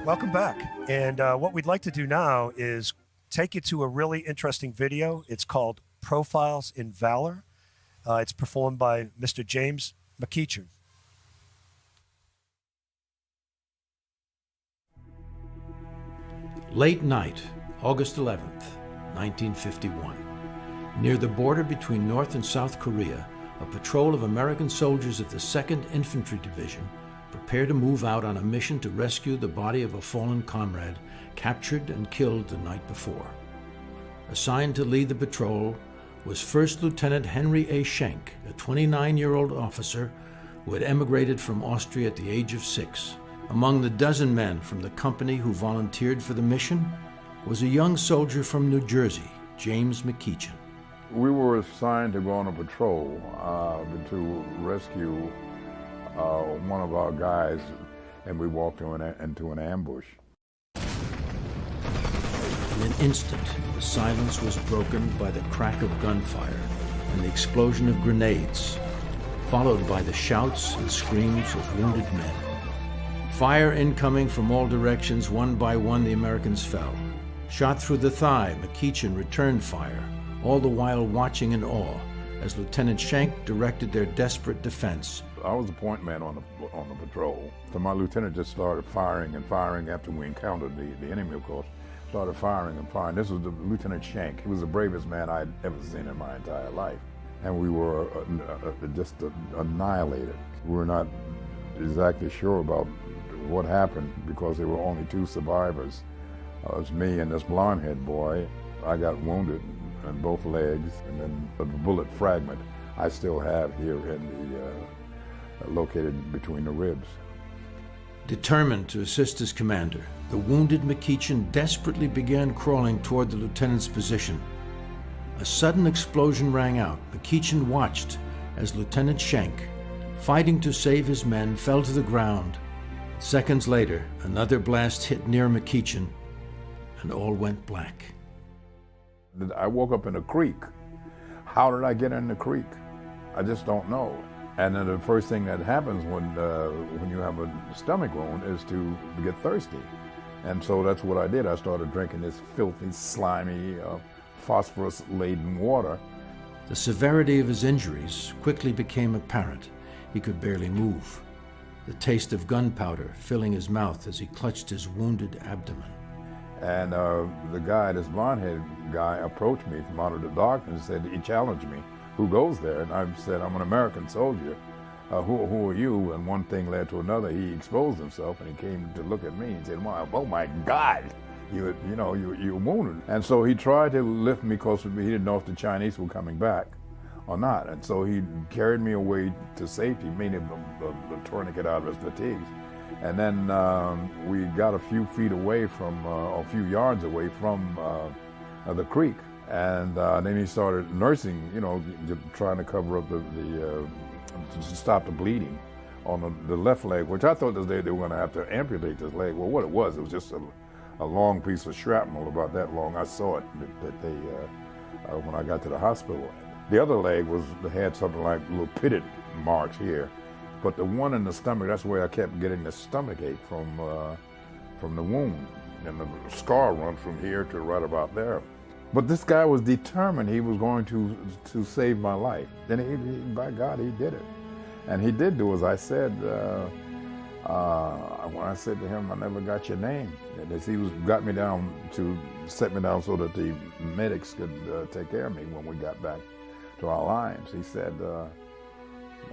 Speaker 1: Welcome back. And what we'd like to do now is take you to a really interesting video. It's called Profiles in Valor. It's performed by Mr. James McGovern.
Speaker 11: Late night, August 11th, 1951. Near the border between North and South Korea, a patrol of American soldiers of the 2nd Infantry Division prepare to move out on a mission to rescue the body of a fallen comrade captured and killed the night before. Assigned to lead the patrol was First Lieutenant Henry A. Schenk, a 29-year-old officer who had emigrated from Austria at the age of 6. Among the dozen men from the company who volunteered for the mission was a young soldier from New Jersey, James McGovern.
Speaker 12: We were assigned to go on a patrol to rescue one of our guys, and we walked into an ambush.
Speaker 11: In an instant, the silence was broken by the crack of gunfire and the explosion of grenades, followed by the shouts and screams of wounded men. Fire incoming from all directions, one by one the Americans fell. Shot through the thigh, McGovern returned fire, all the while watching in awe as Lieutenant Schenk directed their desperate defense.
Speaker 12: I was the point man on the patrol. So my lieutenant just started firing and firing after we encountered the enemy, of course. Started firing and firing. This was the Lieutenant Schenk. He was the bravest man I'd ever seen in my entire life. And we were just annihilated. We were not exactly sure about what happened because there were only 2 survivors. It was me and this blonde-haired boy. I got wounded in both legs, and then the bullet fragment I still have here in the located between the ribs.
Speaker 11: Determined to assist his commander, the wounded McGovern desperately began crawling toward the lieutenant's position. A sudden explosion rang out. McGovern watched as Lieutenant Schenk, fighting to save his men, fell to the ground. Seconds later, another blast hit near McGovern, and all went black.
Speaker 12: I woke up in a creek. How did I get in the creek? I just don't know. And then the first thing that happens when you have a stomach wound is to get thirsty. And so that's what I did. I started drinking this filthy, slimy, phosphorus-laden water.
Speaker 11: The severity of his injuries quickly became apparent. He could barely move, the taste of gunpowder filling his mouth as he clutched his wounded abdomen.
Speaker 12: And the guy, this blonde-haired guy, approached me from out of the darkness and said, he challenged me, who goes there? And I said, I'm an American soldier. Who are you? And one thing led to another. He exposed himself and he came to look at me and said, oh my God, you're wounded. And so he tried to lift me because he didn't know if the Chinese were coming back or not. And so he carried me away to safety, made a tourniquet out of his fatigues. And then we got a few feet away from, a few yards away from the creek. And then he started nursing, trying to cover up to stop the bleeding on the left leg, which I thought they were going to have to amputate this leg. Well, what it was just a long piece of shrapnel about that long. I saw it that they when I got to the hospital. The other leg had something like little pitted marks here. But the one in the stomach, that's where I kept getting the stomach ache from the wound. And the scar runs from here to right about there. But this guy was determined he was going to save my life. And by God, he did it. And he did do as I said. When I said to him, I never got your name. And he got me down to set me down so that the medics could take care of me when we got back to our lines. He said,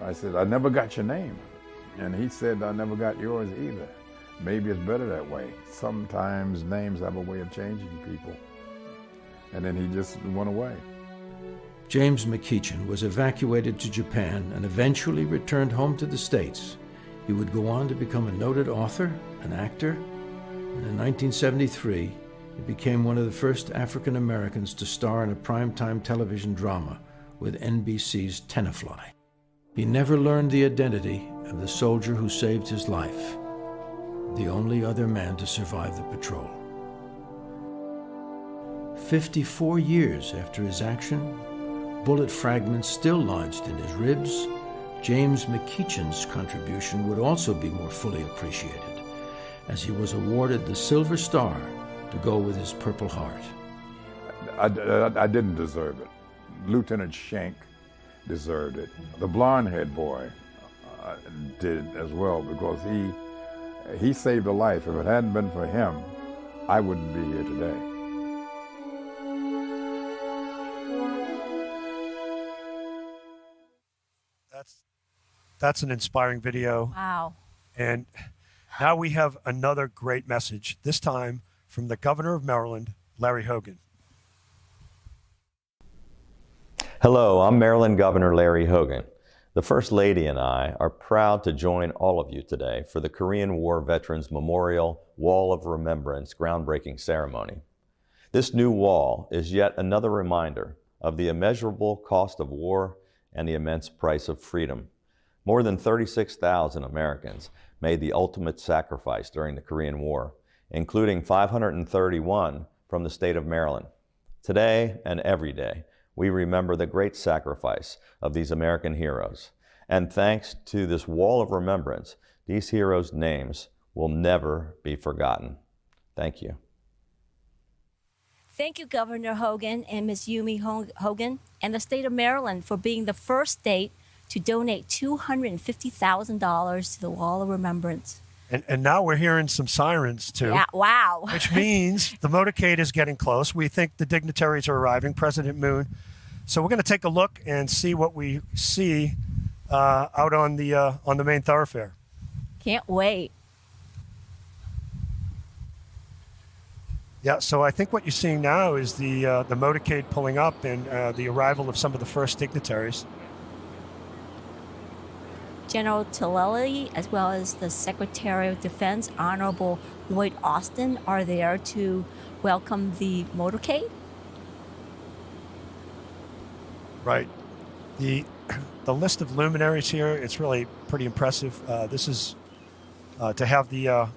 Speaker 12: I said, I never got your name. And he said, I never got yours either. Maybe it's better that way. Sometimes names have a way of changing people. And then he just went away.
Speaker 11: James McGovern was evacuated to Japan and eventually returned home to the States. He would go on to become a noted author, an actor, and in 1973, he became one of the first African Americans to star in a primetime television drama with NBC's Tenafly. He never learned the identity of the soldier who saved his life, the only other man to survive the patrol. 54 years after his action, bullet fragments still lodged in his ribs, James McGovern's contribution would also be more fully appreciated. as he was awarded the Silver Star to go with his Purple Heart.
Speaker 12: I didn't deserve it. Lieutenant Schenck deserved it. The blonde-haired boy did as well, because he saved a life. If it hadn't been for him, I wouldn't be here today.
Speaker 1: That's an inspiring video.
Speaker 2: Wow.
Speaker 1: And now we have another great message, this time from the Governor of Maryland, Larry Hogan.
Speaker 13: Hello, I'm Maryland Governor Larry Hogan. The First Lady and I are proud to join all of you today for the Korean War Veterans Memorial Wall of Remembrance groundbreaking ceremony. This new wall is yet another reminder of the immeasurable cost of war and the immense price of freedom. More than 36,000 Americans made the ultimate sacrifice during the Korean War, including 531 from the state of Maryland. Today and every day, we remember the great sacrifice of these American heroes. And thanks to this wall of remembrance, these heroes' names will never be forgotten. Thank you.
Speaker 2: Thank you, Governor Hogan and Ms. Yumi Hogan and the state of Maryland for being the first state to donate $250,000 to the Wall of Remembrance.
Speaker 1: And now we're hearing some sirens, too.
Speaker 2: Yeah, wow.
Speaker 1: Which means the motorcade is getting close. We think the dignitaries are arriving, President Moon. So we're going to take a look and see what we see out on the main thoroughfare.
Speaker 2: Can't wait.
Speaker 1: Yeah, so I think what you're seeing now is the motorcade pulling up and the arrival of some of the first dignitaries.
Speaker 2: General Tillelly, as well as the Secretary of Defense, Honorable Lloyd Austin, are there to welcome the motorcade.
Speaker 1: Right. The list of luminaries here, it's really pretty impressive. This is to have the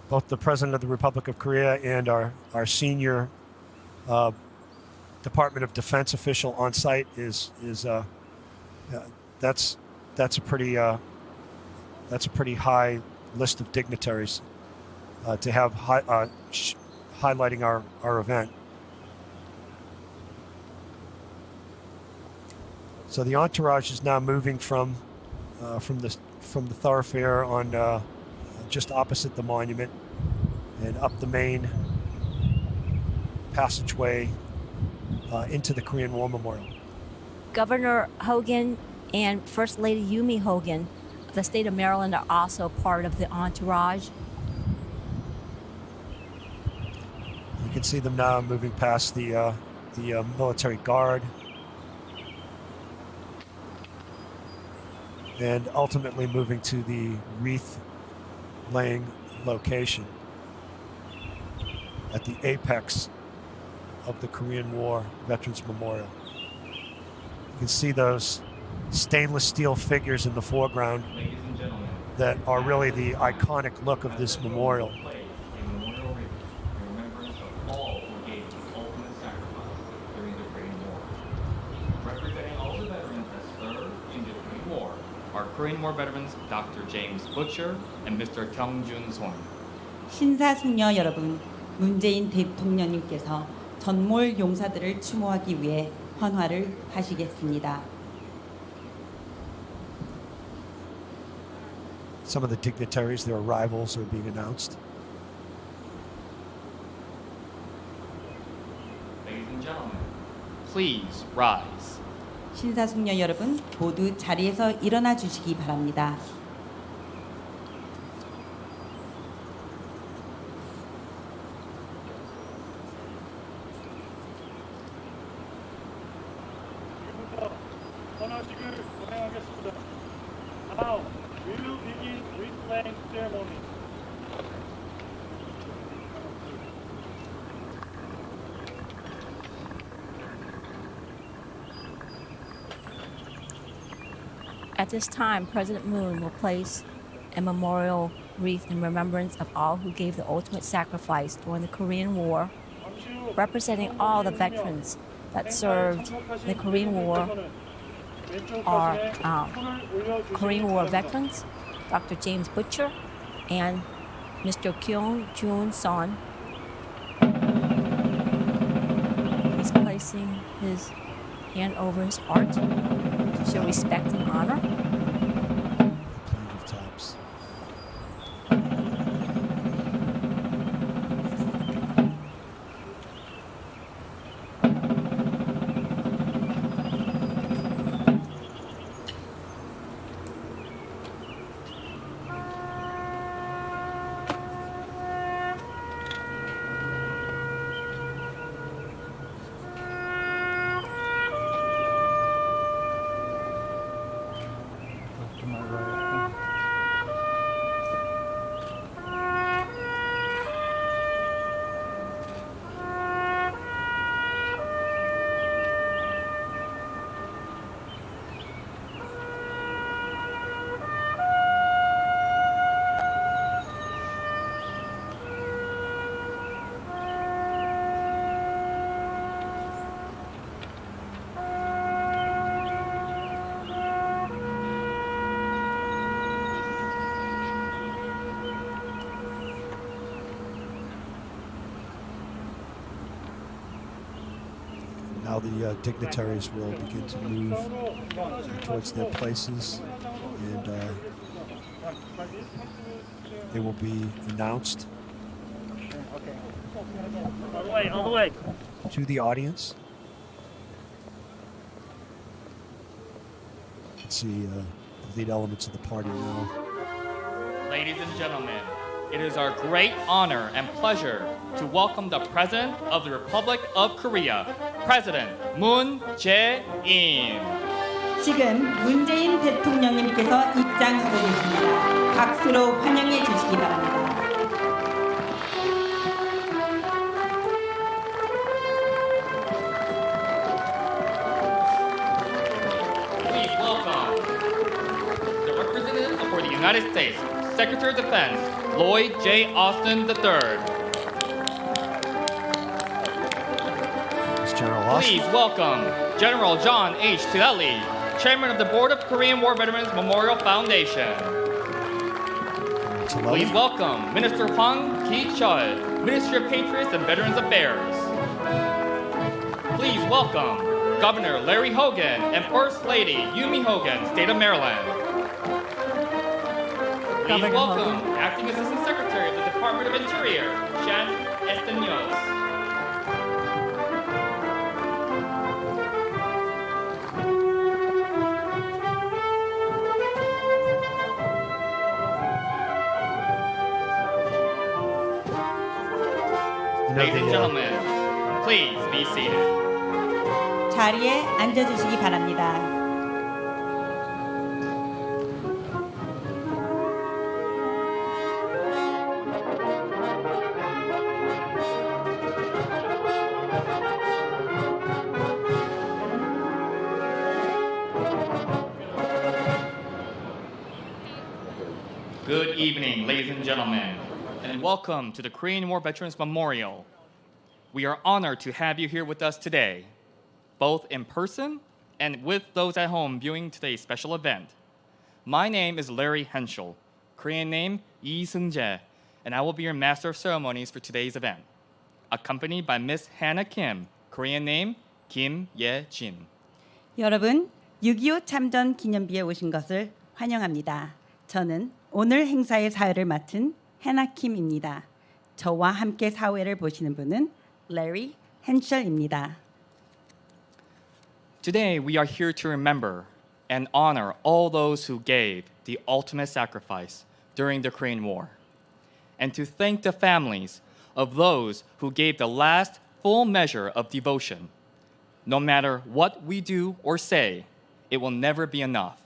Speaker 1: both the President of the Republic of Korea and our senior Department of Defense official on site is that's a pretty high list of dignitaries to have highlighting our event. So the entourage is now moving from the thoroughfare on just opposite the monument and up the main passageway into the Korean War Memorial.
Speaker 2: Governor Hogan and First Lady Yumi Hogan of the state of Maryland are also part of the entourage.
Speaker 1: You can see them now moving past the military guard and ultimately moving to the wreath laying location at the apex of the Korean War Veterans Memorial. You can see those stainless steel figures in the foreground that are really the iconic look of this memorial.
Speaker 14: Our Korean War veterans, Dr. James Butcher and Mr. Kyung-jun Son.
Speaker 15: 신사숙녀 여러분, 문재인 대통령님께서 전몰 용사들을 추모하기 위해 헌화를 하시겠습니다.
Speaker 1: Some of the dignitaries, their arrivals are being announced.
Speaker 14: Ladies and gentlemen, please rise.
Speaker 15: 신사숙녀 여러분, 모두 자리에서 일어나 주시기 바랍니다.
Speaker 16: Now, we will begin wreath-laying ceremony.
Speaker 2: At this time, President Moon will place a memorial wreath in remembrance of all who gave the ultimate sacrifice during the Korean War, representing all the veterans that served in the Korean War are Korean War veterans, Dr. James Butcher and Mr. Kyung-Joon's son. He's placing his hand over his heart to show respect and honor.
Speaker 1: Plenty of tops. Now the dignitaries will begin to move towards their places, and they will be announced
Speaker 16: All the way.
Speaker 1: to the audience. Let's see the lead elements of the party now.
Speaker 14: Ladies and gentlemen, it is our great honor and pleasure to welcome the President of the Republic of Korea, President Moon Jae-in.
Speaker 15: 지금 문재인 대통령님께서 입장하고 계십니다. 박수로 환영해 주시기 바랍니다.
Speaker 14: Please welcome the representative for the United States, Secretary of Defense, Lloyd J. Austin III.
Speaker 1: General Austin.
Speaker 14: Please welcome General John H. Tideli, Chairman of the Board of Korean War Veterans Memorial Foundation. Please welcome Minister Hwang Ki-chul, Ministry of Patriots and Veterans Affairs. Please welcome Governor Larry Hogan and First Lady Yumi Hogan, State of Maryland. Please
Speaker 2: Governor
Speaker 14: welcome
Speaker 2: Hogan.
Speaker 14: Acting Assistant Secretary of the Department of Interior, Shan Estaños. Ladies and gentlemen, please be seated.
Speaker 15: 자리에 앉아주시기 바랍니다.
Speaker 14: Good evening, ladies and gentlemen, and welcome to the Korean War Veterans Memorial. We are honored to have you here with us today, both in person and with those at home viewing today's special event. My name is Larry Henschel, Korean name Lee Seung-jae, and I will be your Master of Ceremonies for today's event, accompanied by Miss Hannah Kim, Korean name Kim Ye-jin.
Speaker 15: 여러분, 6.25 참전 기념비에 오신 것을 환영합니다. 저는 오늘 행사의 사회를 맡은 해나 킴입니다. 저와 함께 사회를 보시는 분은 레리 헨셜입니다.
Speaker 14: Today, we are here to remember and honor all those who gave the ultimate sacrifice during the Korean War, and to thank the families of those who gave the last full measure of devotion. No matter what we do or say, it will never be enough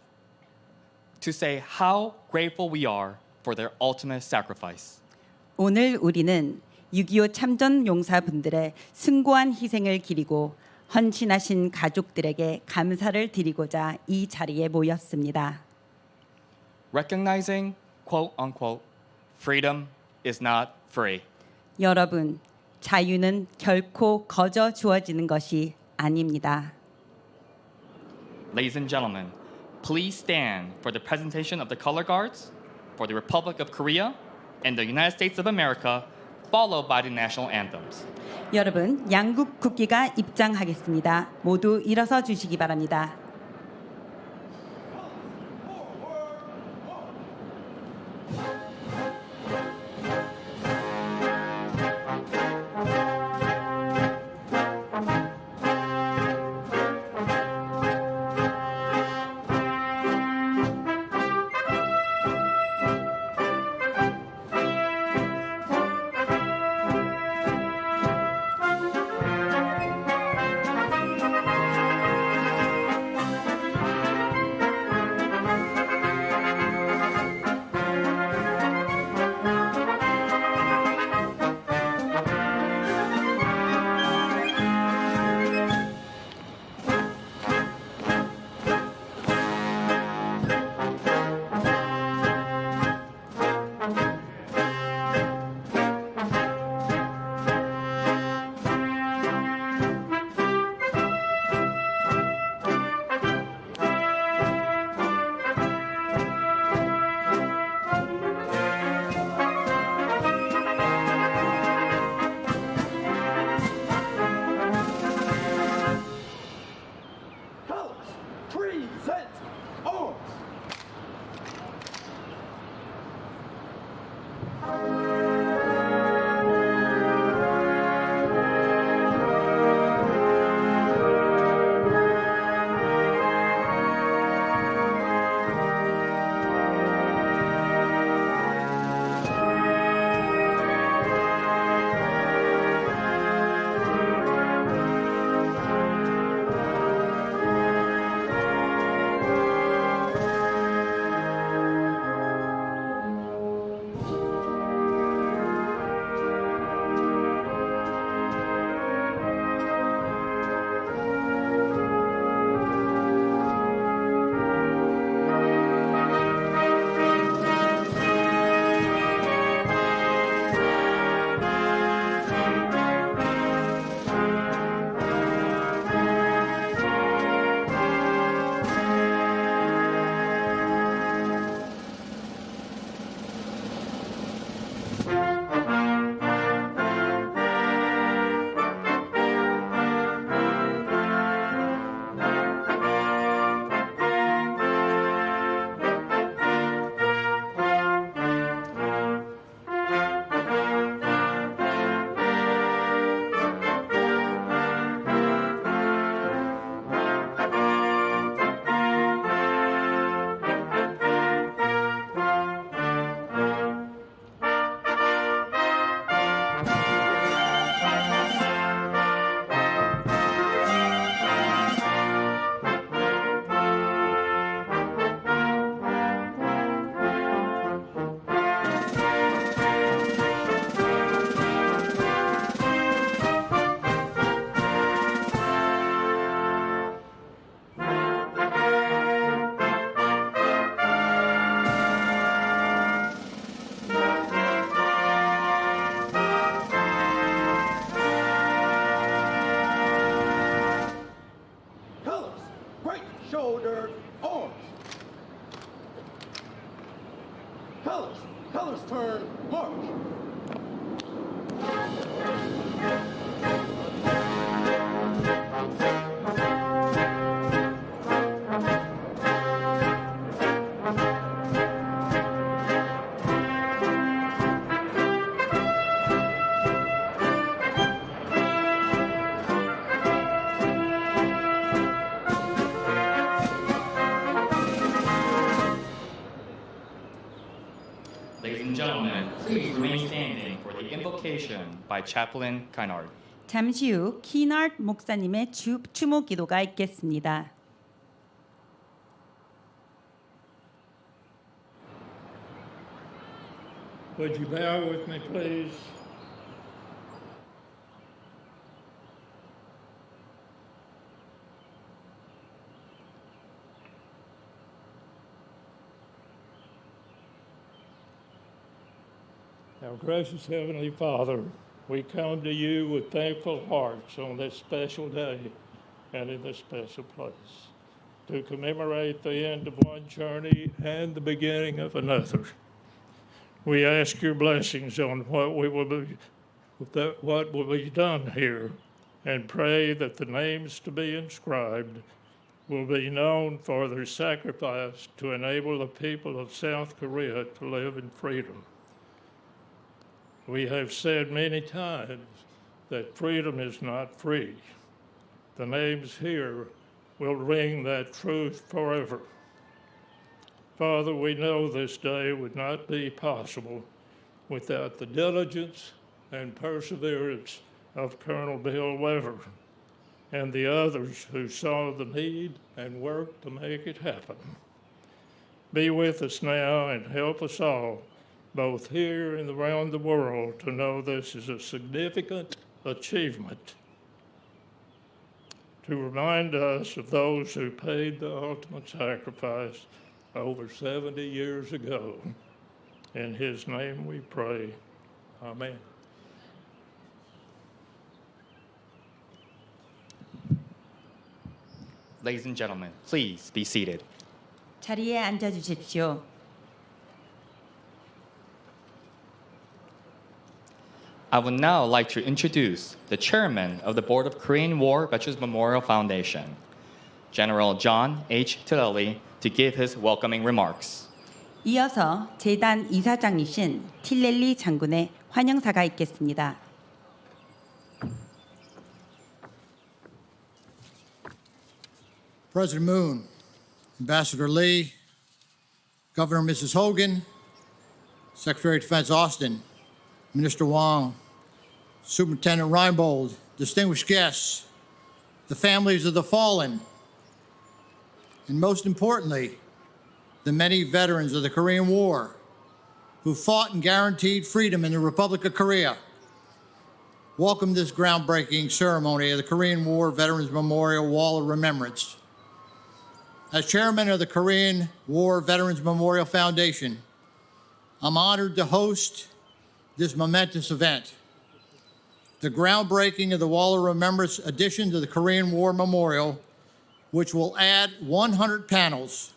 Speaker 14: to say how grateful we are for their ultimate sacrifice.
Speaker 15: 오늘 우리는 6.25 참전 용사분들의 숭고한 희생을 기리고 헌신하신 가족들에게 감사를 드리고자 이 자리에 모였습니다.
Speaker 14: Recognizing, quote unquote, freedom is not free.
Speaker 15: 여러분, 자유는 결코 거저 주어지는 것이 아닙니다.
Speaker 14: Ladies and gentlemen, please stand for the presentation of the color guards for the Republic of Korea and the United States of America, followed by the national anthems.
Speaker 15: 여러분, 양국 국기가 입장하겠습니다. 모두 일어서 주시기 바랍니다.
Speaker 17: Colors turn, march.
Speaker 14: Ladies and gentlemen, please remain standing for the invocation by Chaplain Kynard.
Speaker 15: 잠시 후 키나드 목사님의 추모 기도가 있겠습니다.
Speaker 16: Would you bow with me, please? Our gracious Heavenly Father, we come to you with thankful hearts on this special day and in this special place to commemorate the end of one journey and the beginning of another. We ask your blessings on what will be done here, and pray that the names to be inscribed will be known for their sacrifice to enable the people of South Korea to live in freedom. We have said many times that freedom is not free. The names here will ring that truth forever. Father, we know this day would not be possible without the diligence and perseverance of Colonel Bill Weaver and the others who saw the need and worked to make it happen. Be with us now and help us all, both here and around the world, to know this is a significant achievement, to remind us of those who paid the ultimate sacrifice over 70 years ago. In his name we pray. Amen.
Speaker 14: Ladies and gentlemen, please be seated.
Speaker 15: 자리에 앉아 주십시오.
Speaker 14: I would now like to introduce the chairman of the Board of Korean War Veterans Memorial Foundation, General John H. Tillelly, to give his welcoming remarks.
Speaker 15: 이어서 재단 이사장이신 틸렐리 장군의 환영사가 있겠습니다.
Speaker 6: President Moon, Ambassador Lee, Governor Mrs. Hogan, Secretary of Defense Austin, Minister Wong, Superintendent Reinbold, distinguished guests, the families of the fallen, and most importantly, the many veterans of the Korean War who fought and guaranteed freedom in the Republic of Korea. Welcome this groundbreaking ceremony of the Korean War Veterans Memorial Wall of Remembrance. As chairman of the Korean War Veterans Memorial Foundation, I'm honored to host this momentous event. The groundbreaking of the Wall of Remembrance addition to the Korean War Memorial, which will add 100 panels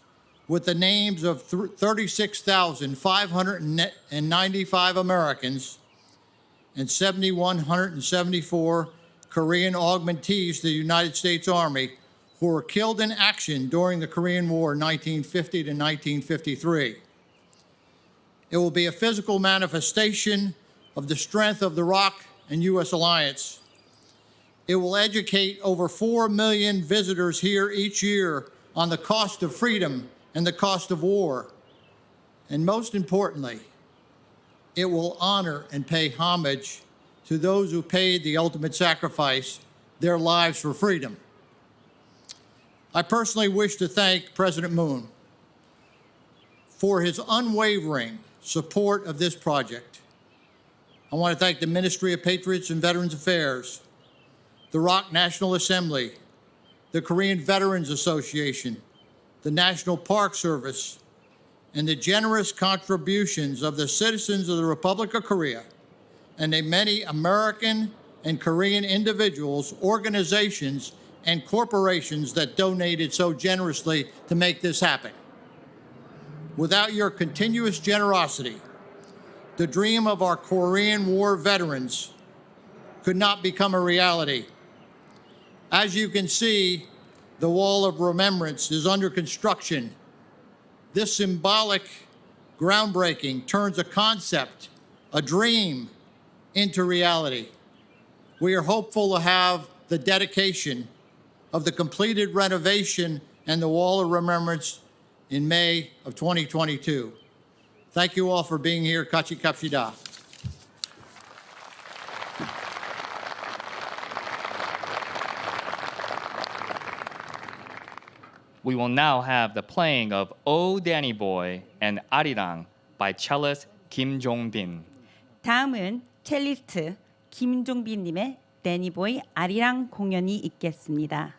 Speaker 6: with the names of 36,595 Americans and 7,174 Korean augmentees to the United States Army who were killed in action during the Korean War 1950 to 1953. It will be a physical manifestation of the strength of the ROK and U.S. alliance. It will educate over 4 million visitors here each year on the cost of freedom and the cost of war. And most importantly, it will honor and pay homage to those who paid the ultimate sacrifice, their lives for freedom. I personally wish to thank President Moon for his unwavering support of this project. I want to thank the Ministry of Patriots and Veterans Affairs, the ROK National Assembly, the Korean Veterans Association, the National Park Service, and the generous contributions of the citizens of the Republic of Korea and the many American and Korean individuals, organizations, and corporations that donated so generously to make this happen. Without your continuous generosity, the dream of our Korean War veterans could not become a reality. As you can see, the Wall of Remembrance is under construction. This symbolic groundbreaking turns a concept, a dream, into reality. We are hopeful to have the dedication of the completed renovation and the Wall of Remembrance in May of 2022. Thank you all for being here. Kachi Kapshida.
Speaker 14: We will now have the playing of Oh Danny Boy and Arirang by cellist Kim Jong-bin.
Speaker 15: 다음은 첼리스트 김종빈님의 데니보이 아리랑 공연이 있겠습니다.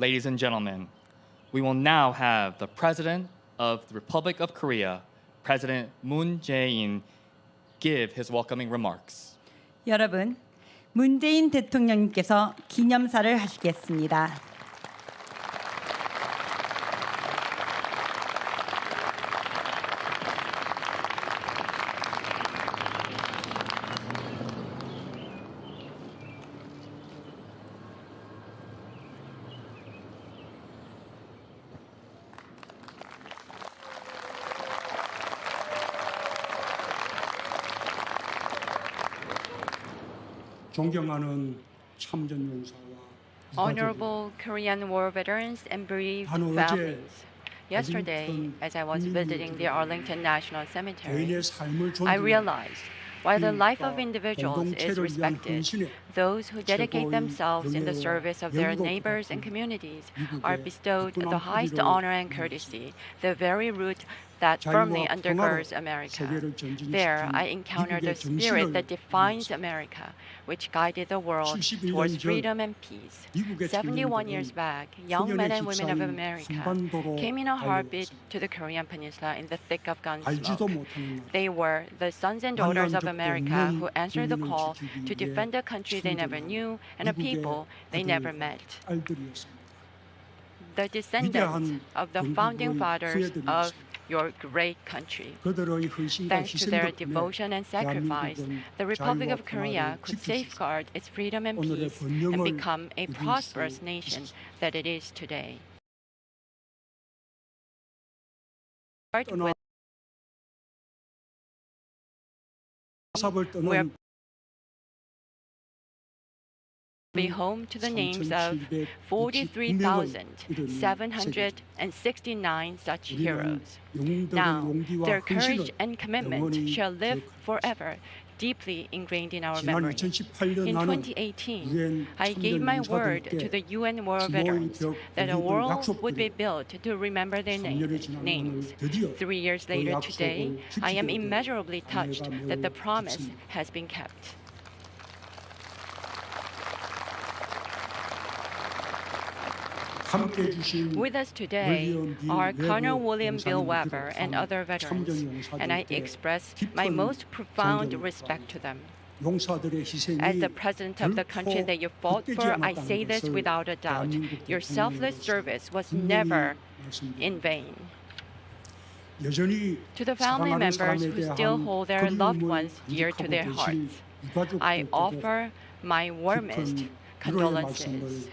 Speaker 14: Ladies and gentlemen, we will now have the President of the Republic of Korea, President Moon Jae-in, give his welcoming remarks.
Speaker 15: 여러분, 문재인 대통령님께서 기념사를 하시겠습니다.
Speaker 18: 존경하는 참전용사와
Speaker 19: Honorable Korean War veterans and bereaved families. Yesterday, as I was visiting the Arlington National Cemetery, I realized while the life of individuals is respected, those who dedicate themselves in the service of their neighbors and communities are bestowed the highest honor and courtesy, the very root that firmly undergirds America. There, I encountered the spirit that defines America, which guided the world towards freedom and peace. 71 years back, young men and women of America came in a heartbeat to the Korean Peninsula in the thick of gunsmoke. They were the sons and daughters of America who answered the call to defend a country they never knew and a people they never met. The descendants of the founding fathers of your great country. Thanks to their devotion and sacrifice, the Republic of Korea could safeguard its freedom and peace and become a prosperous nation that it is today. We're be home to the names of 43,769 such heroes. Now, their courage and commitment shall live forever, deeply ingrained in our memory. In 2018, I gave my word to the UN War veterans that a wall would be built to remember their names. 3 years later today, I am immeasurably touched that the promise has been kept. With us today are Colonel William Bill Weber and other veterans, and I express my most profound respect to them. As the President of the country that you fought for, I say this without a doubt. Your selfless service was never in vain. To the family members who still hold their loved ones dear to their hearts, I offer my warmest condolences.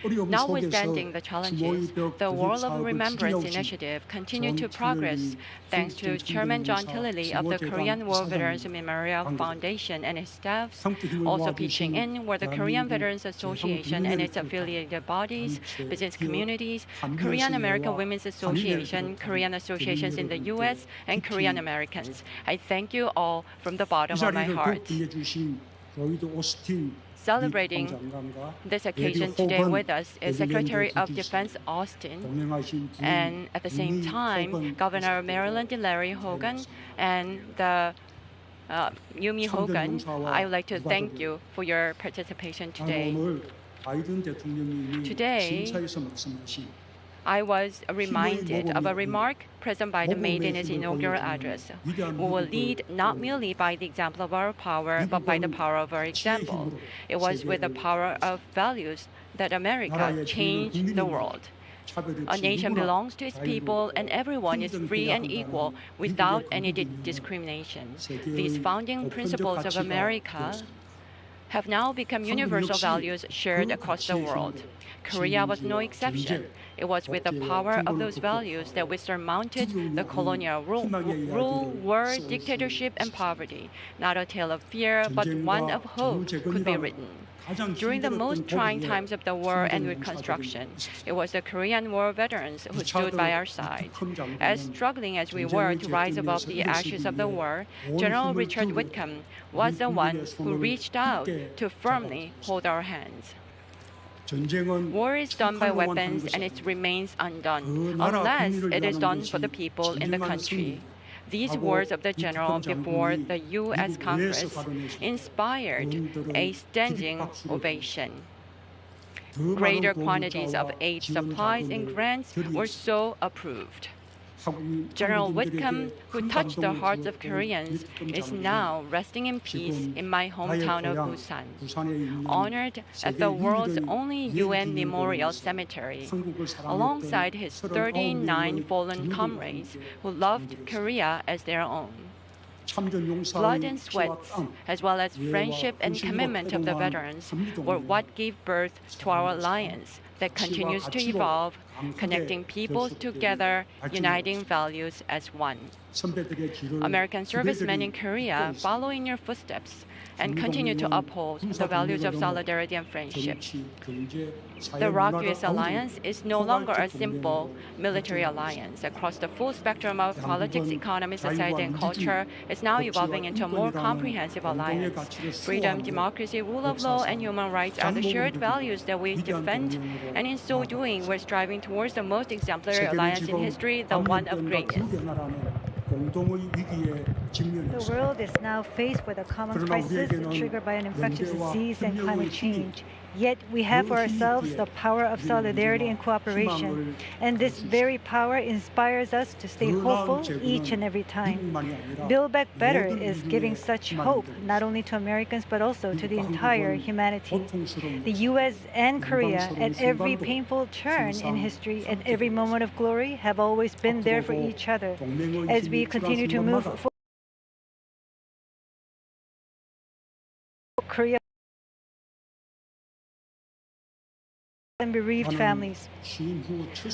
Speaker 19: Notwithstanding the challenges, the Wall of Remembrance initiative continued to progress thanks to Chairman John Tilley of the Korean War Veterans Memorial Foundation and his staffs. Also pitching in were the Korean Veterans Association and its affiliated bodies, business communities, Korean American Women's Association, Korean associations in the U.S., and Korean Americans. I thank you all from the bottom of my heart. Celebrating this occasion today with us is Secretary of Defense Austin, and at the same time, Governor of Maryland Larry Hogan and the Yumi Hogan. I would like to thank you for your participation today. Today, I was reminded of a remark President Biden made in his inaugural address. We will lead not merely by the example of our power, but by the power of our example. It was with the power of values that America changed the world. A nation belongs to its people, and everyone is free and equal without any discrimination. These founding principles of America have now become universal values shared across the world. Korea was no exception. It was with the power of those values that we surmounted the colonial rule, war, dictatorship, and poverty. Not a tale of fear, but one of hope could be written. During the most trying times of the war and Reconstruction, it was the Korean War veterans who stood by our side. As struggling as we were to rise above the ashes of the war, General Richard Whitcomb was the one who reached out to firmly hold our hands. War is done by weapons, and it remains undone unless it is done for the people in the country. These words of the general before the U.S. Congress inspired a standing ovation. Greater quantities of aid supplies and grants were so approved. General Whitcomb, who touched the hearts of Koreans, is now resting in peace in my hometown of Busan, honored at the world's only UN memorial cemetery, alongside his 39 fallen comrades who loved Korea as their own. Blood and sweat, as well as friendship and commitment of the veterans, were what gave birth to our alliance that continues to evolve, connecting peoples together, uniting values as one. American servicemen in Korea follow in your footsteps and continue to uphold the values of solidarity and friendship. The ROK-US alliance is no longer a simple military alliance. Across the full spectrum of politics, economy, society, and culture, it's now evolving into a more comprehensive alliance. Freedom, democracy, rule of law, and human rights are the shared values that we defend, and in so doing, we're striving towards the most exemplary alliance in history, the one of greatness.
Speaker 20: The world is now faced with a common crisis triggered by an infectious disease and climate change. Yet we have for ourselves the power of solidarity and cooperation. And this very power inspires us to stay hopeful each and every time. Build Back Better is giving such hope not only to Americans but also to the entire humanity. The U.S. and Korea at every painful turn in history and every moment of glory have always been there for each other. As we continue to move forward, Korea and bereaved families.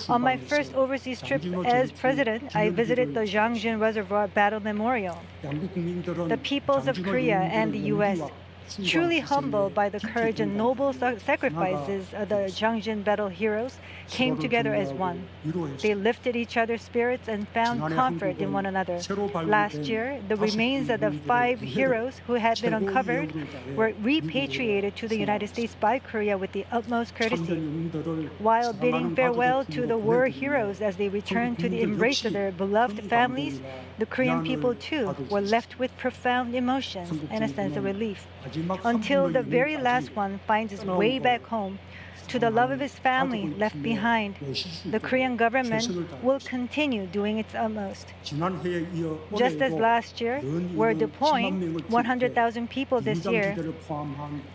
Speaker 20: On my first overseas trip as president, I visited the Jangjin Reservoir Battle Memorial. The peoples of Korea and the U.S., truly humbled by the courage and noble sacrifices of the Jangjin battle heroes, came together as one. They lifted each other's spirits and found comfort in one another. Last year, the remains of the 5 heroes who had been uncovered were repatriated to the United States by Korea with the utmost courtesy. While bidding farewell to the war heroes as they returned to the embrace of their beloved families, the Korean people too were left with profound emotions and a sense of relief. Until the very last one finds his way back home to the love of his family left behind, the Korean government will continue doing its utmost. Just as last year, we're deploying 100,000 people this year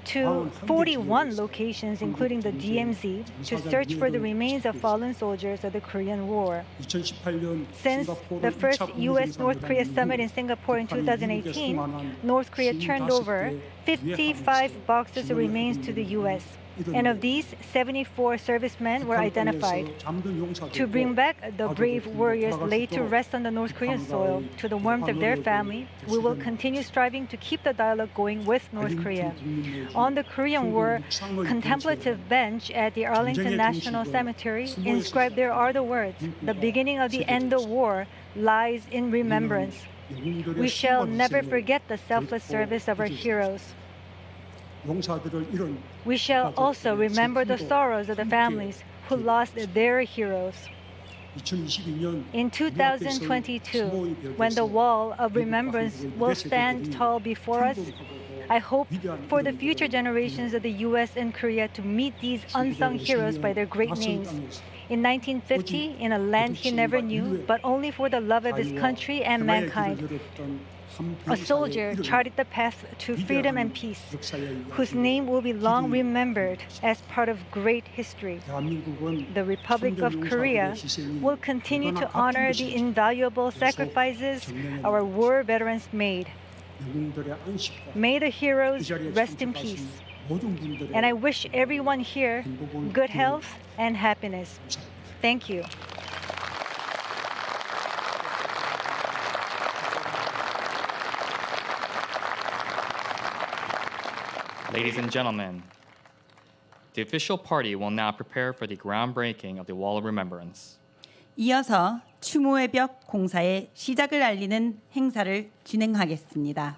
Speaker 20: to 41 locations, including the DMZ, to search for the remains of fallen soldiers of the Korean War. Since the first U.S.-North Korea summit in Singapore in 2018, North Korea turned over 55 boxes of remains to the U.S. And of these, 74 servicemen were identified. To bring back the brave warriors laid to rest on the North Korean soil to the warmth of their family, we will continue striving to keep the dialogue going with North Korea. On the Korean War contemplative bench at the Arlington National Cemetery, inscribed there are the words, "The beginning of the end of war lies in remembrance." We shall never forget the selfless service of our heroes. We shall also remember the sorrows of the families who lost their heroes. In 2022, when the wall of remembrance will stand tall before us, I hope for the future generations of the U.S. and Korea to meet these unsung heroes by their great names. In 1950, in a land he never knew, but only for the love of his country and mankind, a soldier charted the path to freedom and peace, whose name will be long remembered as part of great history. The Republic of Korea will continue to honor the invaluable sacrifices our war veterans made. May the heroes rest in peace. And I wish everyone here good health and happiness. Thank you.
Speaker 14: Ladies and gentlemen, the official party will now prepare for the groundbreaking of the Wall of Remembrance.
Speaker 15: 이어서 추모의 벽 공사의 시작을 알리는 행사를 진행하겠습니다.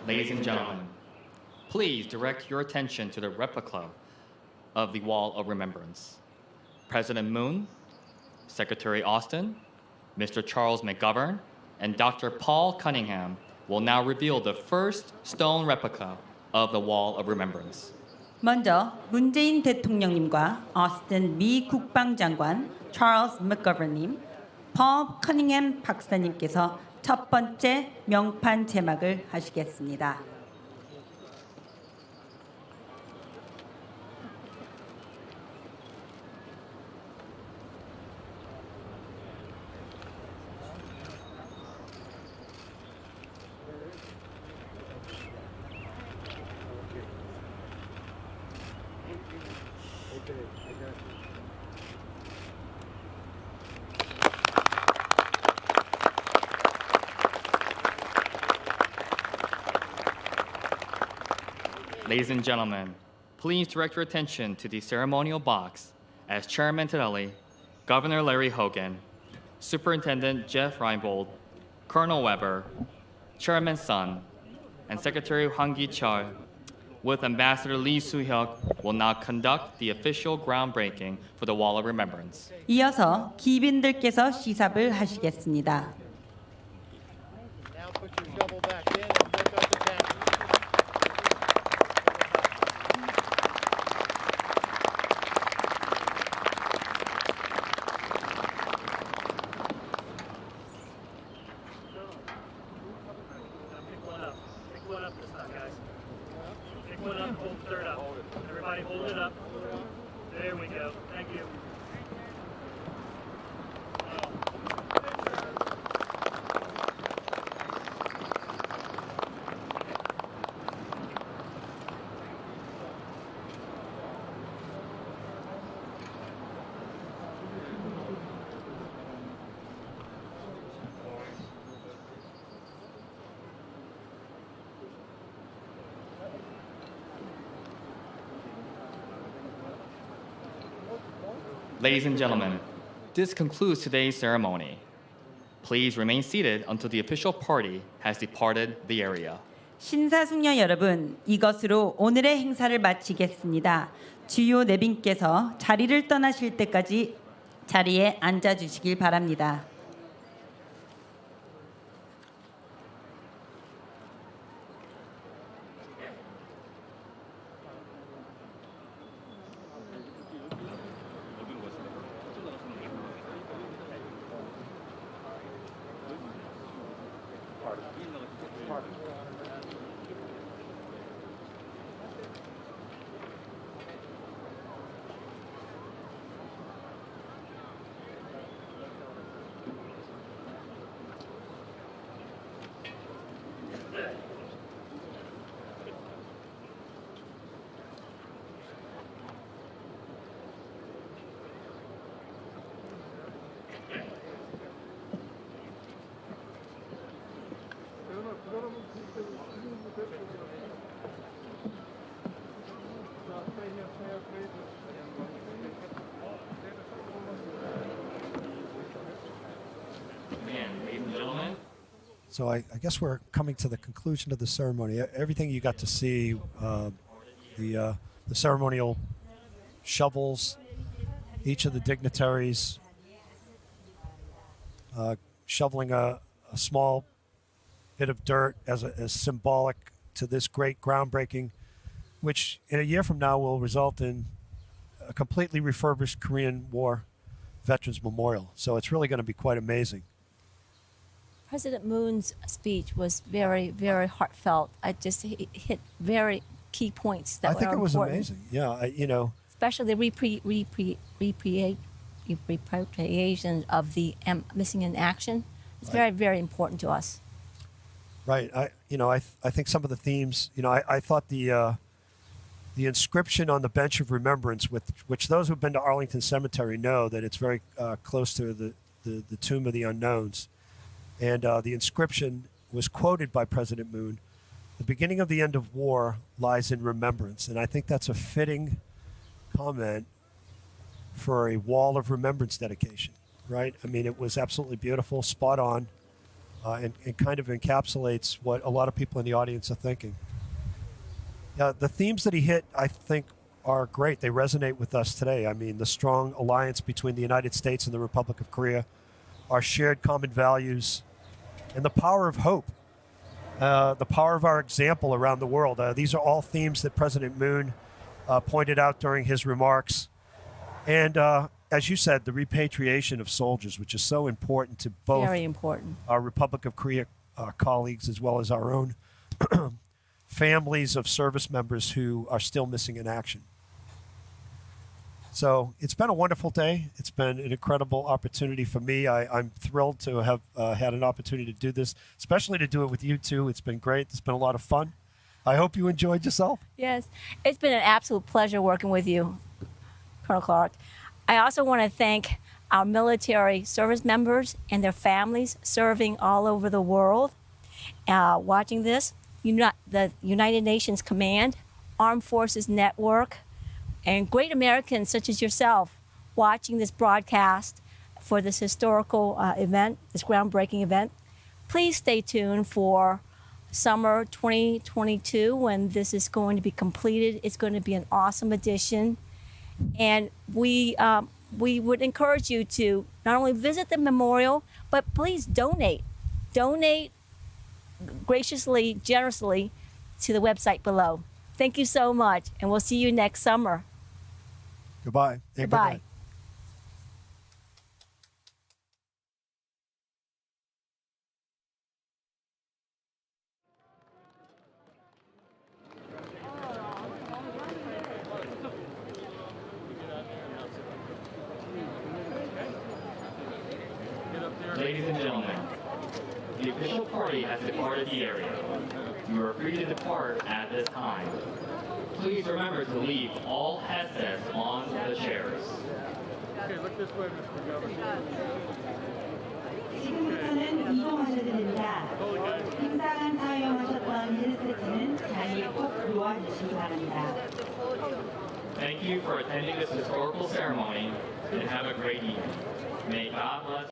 Speaker 14: Ladies and gentlemen, please direct your attention to the replica of the Wall of Remembrance. President Moon, Secretary Austin, Mr. Charles McGovern, and Dr. Paul Cunningham will now reveal the first stone replica of the Wall of Remembrance.
Speaker 15: 먼저 문재인 대통령님과 오스틴 미 국방장관, 찰스 맥거버님, 폴 커닝햄 박사님께서 첫 번째 명판 제막을 하시겠습니다.
Speaker 14: Ladies and gentlemen, please direct your attention to the ceremonial box as Chairman Tonelli, Governor Larry Hogan, Superintendent Jeff Reinbold, Colonel Weber, Chairman Sun, and Secretary Hwang Gi-cheol, with Ambassador Lee Soo-hyuk, will now conduct the official groundbreaking for the Wall of Remembrance.
Speaker 15: 이어서 귀빈들께서 시삽을 하시겠습니다.
Speaker 6: Now put your shovel back in and pick up the tank.
Speaker 14: Ladies and gentlemen, this concludes today's ceremony. Please remain seated until the official party has departed the area.
Speaker 15: 신사숙녀 여러분, 이것으로 오늘의 행사를 마치겠습니다. 주요 내빈께서 자리를 떠나실 때까지 자리에 앉아 주시길 바랍니다.
Speaker 1: So I guess we're coming to the conclusion of the ceremony. Everything you got to see, the ceremonial shovels, each of the dignitaries shoveling a small bit of dirt as symbolic to this great groundbreaking, which in a year from now will result in a completely refurbished Korean War Veterans Memorial. So it's really going to be quite amazing.
Speaker 2: President Moon's speech was very, very heartfelt. I just hit very key points that were important.
Speaker 1: I think it was amazing. Yeah,
Speaker 2: especially the repatriation of the missing in action. It's very, very important to us.
Speaker 1: Right. I think some of the themes. I thought the inscription on the bench of remembrance, which those who've been to Arlington Cemetery know that it's very close to the Tomb of the Unknowns. And the inscription was quoted by President Moon. The beginning of the end of war lies in remembrance. And I think that's a fitting comment for a Wall of Remembrance dedication, right? I mean, it was absolutely beautiful, spot on, and kind of encapsulates what a lot of people in the audience are thinking. The themes that he hit, I think, are great. They resonate with us today. I mean, the strong alliance between the United States and the Republic of Korea, our shared common values, and the power of hope, the power of our example around the world. These are all themes that President Moon pointed out during his remarks. And as you said, the repatriation of soldiers, which is so important to both
Speaker 2: Very important.
Speaker 1: our Republic of Korea colleagues as well as our own families of service members who are still missing in action. So it's been a wonderful day. It's been an incredible opportunity for me. I'm thrilled to have had an opportunity to do this, especially to do it with you two. It's been great. It's been a lot of fun. I hope you enjoyed yourself.
Speaker 2: Yes, it's been an absolute pleasure working with you, Colonel Clark. I also want to thank our military service members and their families serving all over the world, watching this. The United Nations Command, Armed Forces Network, and great Americans such as yourself watching this broadcast for this historical event, this groundbreaking event. Please stay tuned for summer 2022 when this is going to be completed. It's going to be an awesome edition. And we would encourage you to not only visit the memorial, but please donate. Donate graciously, generously to the website below. Thank you so much, and we'll see you next summer.
Speaker 1: Goodbye.
Speaker 2: Goodbye.
Speaker 14: Ladies and gentlemen, the official party has departed the area. You are free to depart at this time. Please remember to leave all headsets on the chairs.
Speaker 17: Okay, look this way, Mr. McGovern.
Speaker 15: 지금부터는 이동하셔도 됩니다. 행사간 사용하셨던 헤드셋은 자리에 꼭 놓아주시기 바랍니다.
Speaker 14: Thank you for attending this historical ceremony and have a great evening. May God bless.